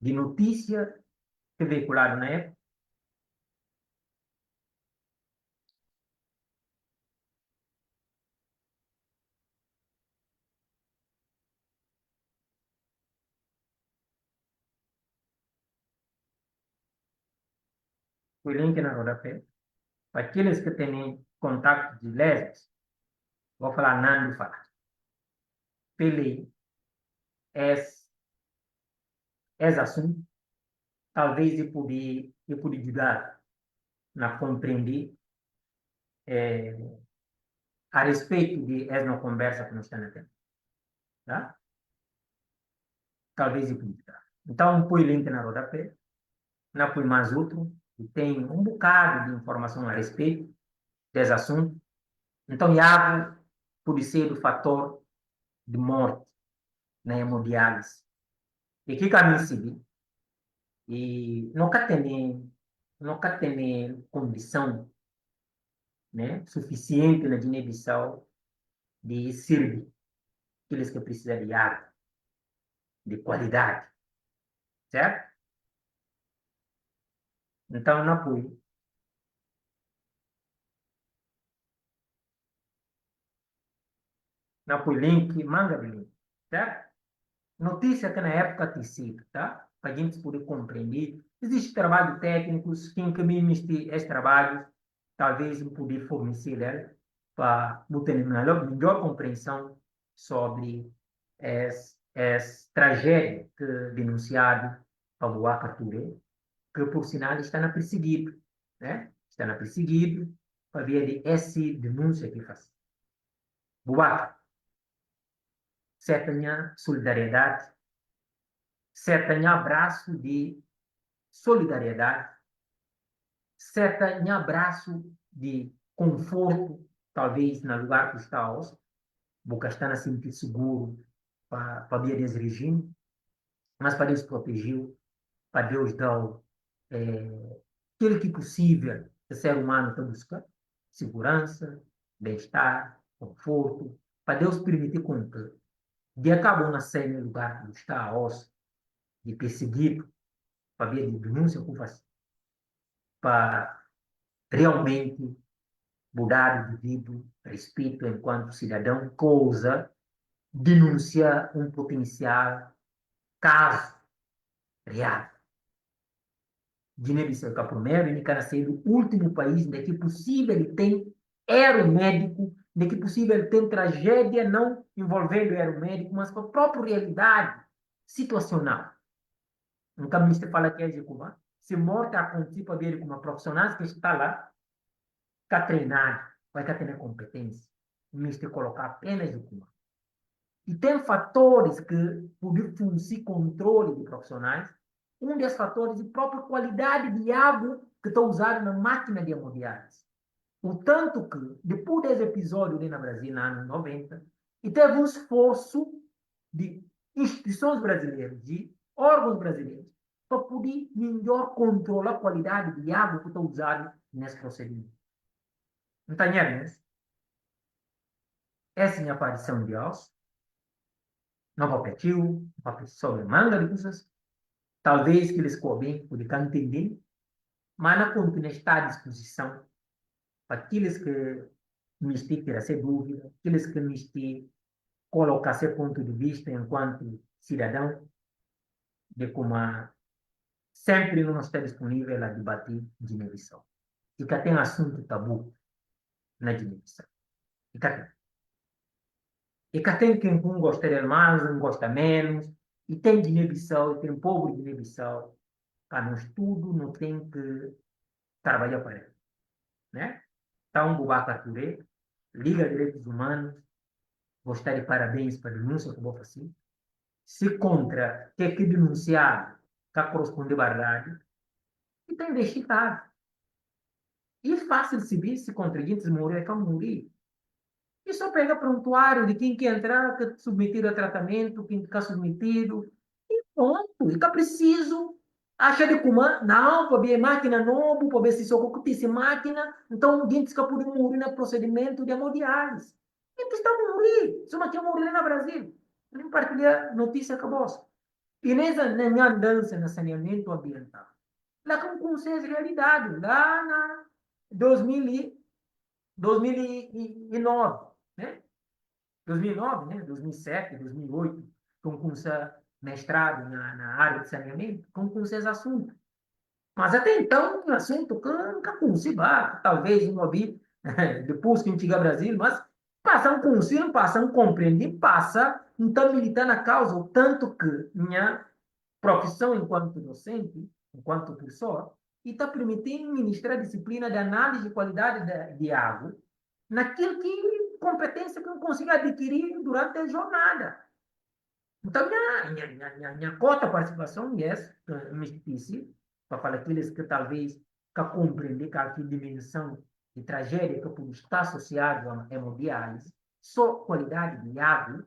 de notícia que veicularam na época. Fui link na rodapé para aqueles que têm contato de lesbos. Vou falar Nando falar. Pele esse assunto, talvez eu pude ajudar na compreender a respeito de essa conversa que nós estamos tendo. Tá? Talvez eu pude ajudar. Então, põe link na rodapé, não põe mais outro, e tem um bocado de informação a respeito desse assunto. Então, Iago pode ser o fator de morte na hemodiálise. E que caminho seguir? E nunca tem condição, né, suficiente na Guiné-Bissau de servir aqueles que precisam de água, de qualidade, certo? Então, não apoio. Não apoio link, manga de link, certo? Notícia que na época te cito, tá? Para a gente poder compreender. Existem trabalhos técnicos que encaminham esse trabalho, talvez eu poder fornecer ele para ter melhor compreensão sobre essa tragédia que denunciado para o Touré, que por sinal está na perseguido, né? Está na perseguido para ver essa denúncia que faz. Boa, certa solidariedade, certa abraço de solidariedade, certa abraço de conforto, talvez no lugar que está hoje, porque está a sentir seguro para ver esse regime, mas para Deus protegeu, para Deus dar aquilo que é possível o ser humano está buscando, segurança, bem-estar, conforto, para Deus permitir com que de acabam nascer no lugar que está hoje, de perseguido, para ver de denúncia que faz, para realmente mudar o indivíduo, respeito enquanto cidadão, coisa denunciar um potencial caso real. Guiné-Bissau é o primeiro e quer ser o último país onde é possível ele tem aeromédico, onde é possível ele tem tragédia não envolvendo aeromédico, mas com a própria realidade situacional. Nunca me fala que é de Cuba. Se morte acontecer para ver como profissionais que está lá, está treinado, vai ter competência. Me colocar apenas de Cuba. E tem fatores que podem funcionar controle de profissionais. Um desses fatores é a própria qualidade de água que está usada na máquina de hemodiálise. O tanto que, depois desse episódio ali no Brasil, no ano 90, e teve um esforço de instituições brasileiras, de órgãos brasileiros, para poder melhor controlar a qualidade de água que está usada nesse procedimento. Não está entendendo? Essa é a minha aparição de Deus. Não vou pedir, não sobre manga de coisas. Talvez que eles cobrem, porque estão entendendo, mas na continha está à disposição para aqueles que me tiram sem dúvida, aqueles que me colocam seu ponto de vista enquanto cidadão, de como sempre não está disponível a debater Guiné-Bissau. E que tem assunto tabu na Guiné-Bissau. E que tem quem gosta de mais, um gosta menos, e tem Guiné-Bissau, e tem povo de Guiné-Bissau, que nós tudo não tem que trabalhar para ele. Né? Então, Boubacar Touré, Liga de Direitos Humanos, gostaria de parabéns para a denúncia que eu vou fazer. Se contra que denunciar que corresponde à verdade, e está investigado. E é fácil saber se contra gente morrer, é como morrer. E só pega prontuário de quem quer entrar, que é submetido a tratamento, quem está submetido, e pronto. E que preciso achar de como, não, para ver máquina nova, para ver se só que tem máquina, então gente que pode morrer no procedimento de hemodiálise. Gente está a morrer, só que morrer no Brasil. Nem partilhar notícia acabou. E nessa minha andança no saneamento ambiental, lá com consciência realidade, lá na 2009, né? 2009, né? 2007, 2008, com curso mestrado na área de saneamento, com curso esse assunto. Mas até então, um assunto que nunca consigo, talvez não ouvi depois que a gente chega ao Brasil, mas passa um conselho, passa um compreender, passa então militar na causa, o tanto que minha profissão enquanto docente, enquanto professor, e está permitindo ministrar a disciplina de análise de qualidade de água naquilo que competência que eu consigo adquirir durante a jornada. Então, minha cota de participação é essa, me disse, para falar aqueles que talvez que compreender que a dimensão de tragédia que pode estar associado à hemodiálise, só qualidade de água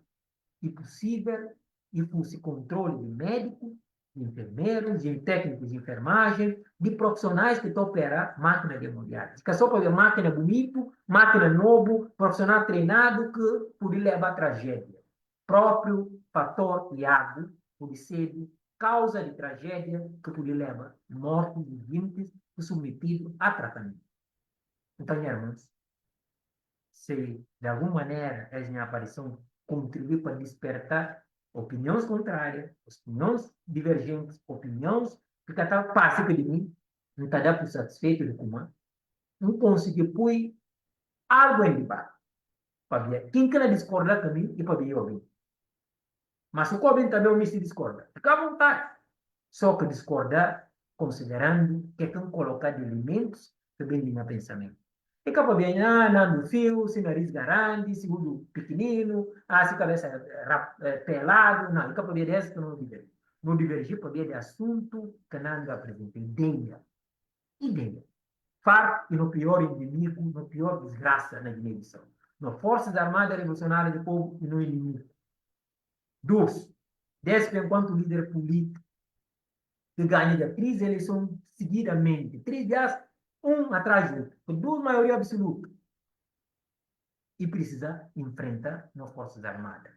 e possível e fosse controle de médico, de enfermeiros, de técnicos de enfermagem, de profissionais que estão operando máquina de hemodiálise. Que é só para ver máquina bonito, máquina novo, profissional treinado que pode levar a tragédia. Próprio fator de água pode ser causa de tragédia que pode levar morte de gente submetido a tratamento. Então, irmãos, se de alguma maneira essa minha aparição contribuir para despertar opiniões contrárias, opiniões divergentes, opiniões que cada passa de mim, não está dando por satisfeito de como, não consegui pôr algo em debate. Para ver quem quer discordar também e para ver eu. Mas o Coben também me se discorda. Fica à vontade. Só que discordar considerando que tem que colocar de elementos que vem no pensamento. E capa bem, não fio, se nariz grande, se olho pequenino, se cabeça pelado, não, e capa bem desse que não diverge. Não divergir para ver de assunto que não apresenta. Ideia. Ideia. Far e no pior inimigo, no pior desgraça na dimensão. No Forças Armadas Revolucionárias do Povo e no inimigo. Dois, desce enquanto líder político que ganha 3 eleições seguidamente, 3 dias, um atrás do outro, com 2 maioria absoluta. E precisa enfrentar nas Forças Armadas.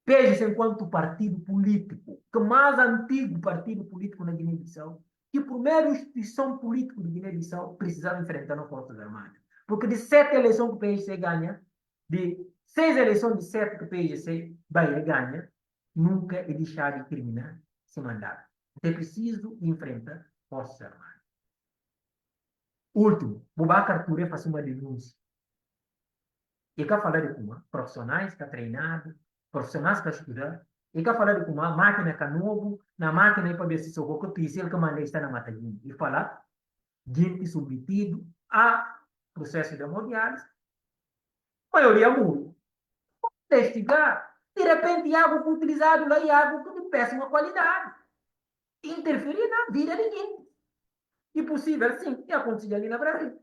Veja-se enquanto partido político, que mais antigo partido político na Guiné-Bissau, que a primeira instituição política de Guiné-Bissau precisava enfrentar nas Forças Armadas. Porque de 7 eleições que o PSC ganha, de 6 eleições de 7 que o PSC vai ganha, nunca é deixar de terminar esse mandato. É preciso enfrentar Forças Armadas. Último, Boubacar Touré faz uma denúncia. E cá falar de como profissionais que estão treinados, profissionais que estudam, e cá falar de como a máquina que é novo, na máquina para ver se socorro que precisa que manda está na matadinha. E falar gente submetido a processo de hemodiálise, maioria morre. Investigar, de repente, água que utilizado lá é água de péssima qualidade. Interferir na vida de gente. E possível, sim, que aconteça ali na Brasil.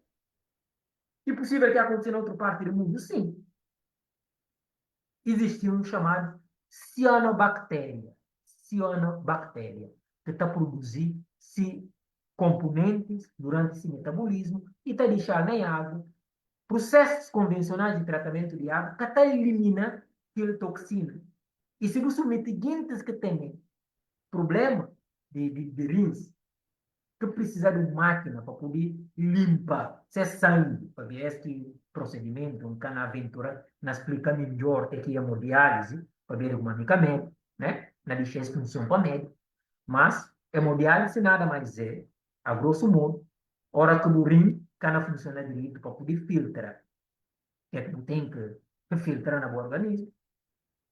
E possível que aconteça em outra parte do mundo, sim. Existia um chamado cianobactéria. Cianobactéria, que está produzindo componentes durante esse metabolismo e está deixando em água processos convencionais de tratamento de água que está eliminando aquela toxina. E se você submete gente que tem problema de rins, que precisa de máquina para poder limpar, se sangue, para ver este procedimento, um cana aventura, na explica melhor o que é hemodiálise, para ver o medicamento, né? Na licença função para médico, mas hemodiálise nada mais é, a grosso modo, hora que o rim cana funciona direito para poder filtrar, que não tem que filtrar no organismo,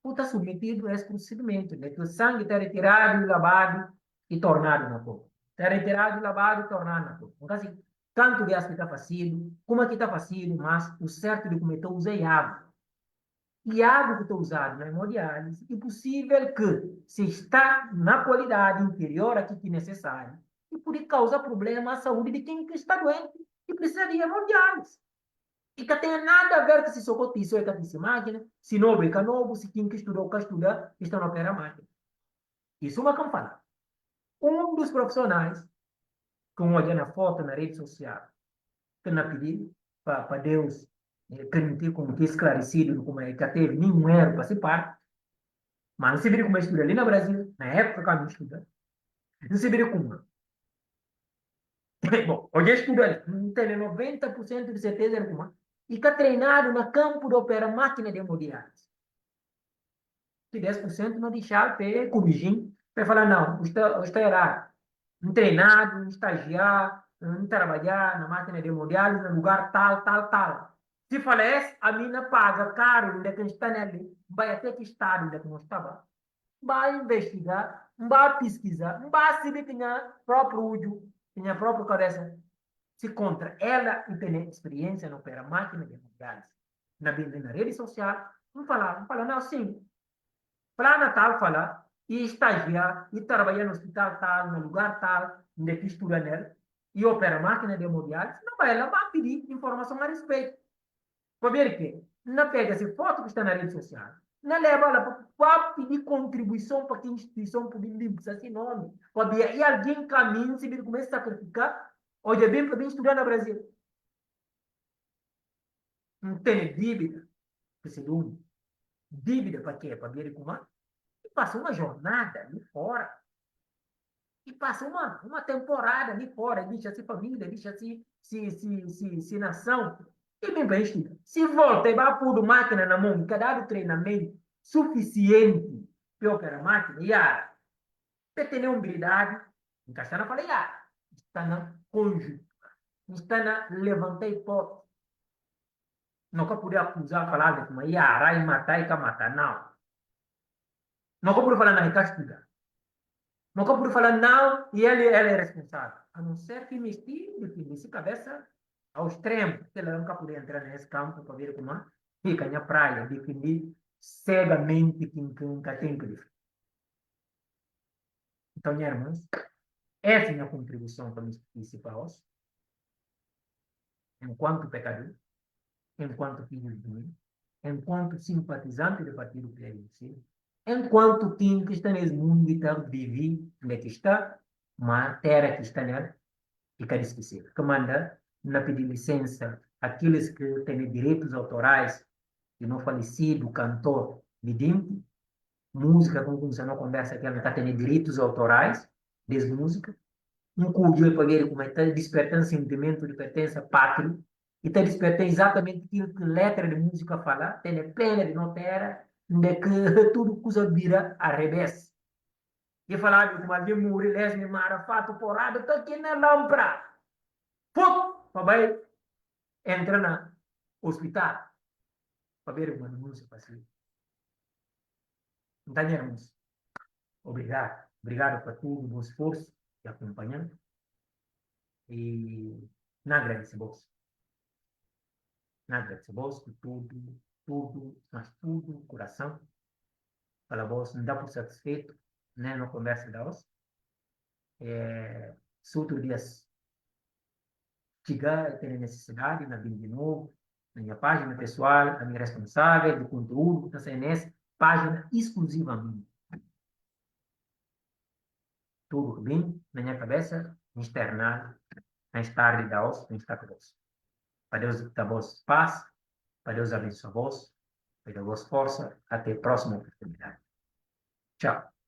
está submetido a esse procedimento, né? Que o sangue está retirado, lavado e tornado na corpo. Está retirado, lavado e tornado na corpo. Então, assim, tanto de que está fazendo, como é que está fazendo, mas o certo de como está usando água. E a água que está usada na hemodiálise, é possível que, se está na qualidade inferior à que é necessária, e pode causar problema à saúde de quem está doente e precisa de hemodiálise. E que tem nada a ver com se socorriço é que máquina, se novo é que novo, se quem que estudou, que estudar, está na opera máquina. Isso é uma campanha. Um dos profissionais, que olha na foto na rede social, que na pedir para Deus permitir como que esclarecido como é que teve nenhum erro para se par, mas não se vira como é estudar ali no Brasil, na época que eu estuda, não se vira como. Bom, hoje estuda ali, não tem 90% de certeza alguma, e está treinado no campo de operar máquina de hemodiálise. Que 10% não deixar ter corrigir, para falar, não, está errado. Não treinado, não estagiar, não trabalhar na máquina de hemodiálise, no lugar tal, tal, tal. Se falece, a mina paga caro, onde é que está nele, vai até que estado onde é que não estava. Vai investigar, vai pesquisar, vai se ver que tinha próprio údio, tinha própria cabeça. Se contra ela e tem experiência no opera máquina de hemodiálise. Na rede social, vamos falar, não, sim, para Natal falar, e estagiar, e trabalhar no hospital tal, no lugar tal, onde que estuda nele, e opera máquina de hemodiálise, não vai, ela vai pedir informação a respeito. Para ver que não pega essa foto que está na rede social, não leva ela para pedir contribuição para que a instituição possa limpar esse nome. Para ver, e alguém caminha, se vir começa a sacrificar, hoje é bem para vir estudar no Brasil. Não tem dívida, segundo. Dívida para quê? Para ver como e passa uma jornada ali fora. E passa uma temporada ali fora. Deixa-se família, deixa-se se nação. E bem para estudar. Se volta e vai pôr máquina na mão, cada treinamento suficiente para operar a máquina, e a ter uma habilidade, encaixar na falei, está na conjuntura, está na levantar hipótese. Não que poder acusar a falar de como ia e matar e matar, não. Não que poder falar na estudar. Não que poder falar não e ele é responsável. A não ser que me estire de cabeça ao extremo. Ele nunca poder entrar nesse campo para ver como fica na praia, definir cegamente quem tem que definir. Então, minha irmãs, essa é a minha contribuição para os principais, enquanto pecador, enquanto filho de Deus, enquanto simpatizante do partido PLC, enquanto quem que está nesse mundo e está vivendo, onde que está, mas terra que está nela, fica esquecido. Que manda na pedir licença aqueles que têm direitos autorais de não falecido cantor vidente, música, como funciona a conversa que ela está tendo direitos autorais das músicas, um cujo para ver como está despertando sentimento de pertença pátria, e está despertando exatamente aquilo que letra de música fala, tem pena de não ter, de que tudo coisa vira a revés. E falar de como alguém morre, lesme, mara, fato, porrada, está aqui na lâmpada. Fogo! Para vai entrar no hospital, para ver uma denúncia para si. Então, irmãos, obrigado. Obrigado por todo o esforço de acompanhar. E não agradece vos. Não agradece vos por tudo, mas tudo, coração. Para vos, não dá por satisfeito, né? Não conversa da vos. Se outro dia chegar e ter necessidade, na vida de novo, na minha página pessoal, a minha responsável de conteúdo, que está saindo nessa página exclusivamente. Tudo bem na minha cabeça, externar, mais tarde da os, está conosco. Para Deus dar vos paz, para Deus abençoar vos, para dar vos força, até a próxima oportunidade. Tchau.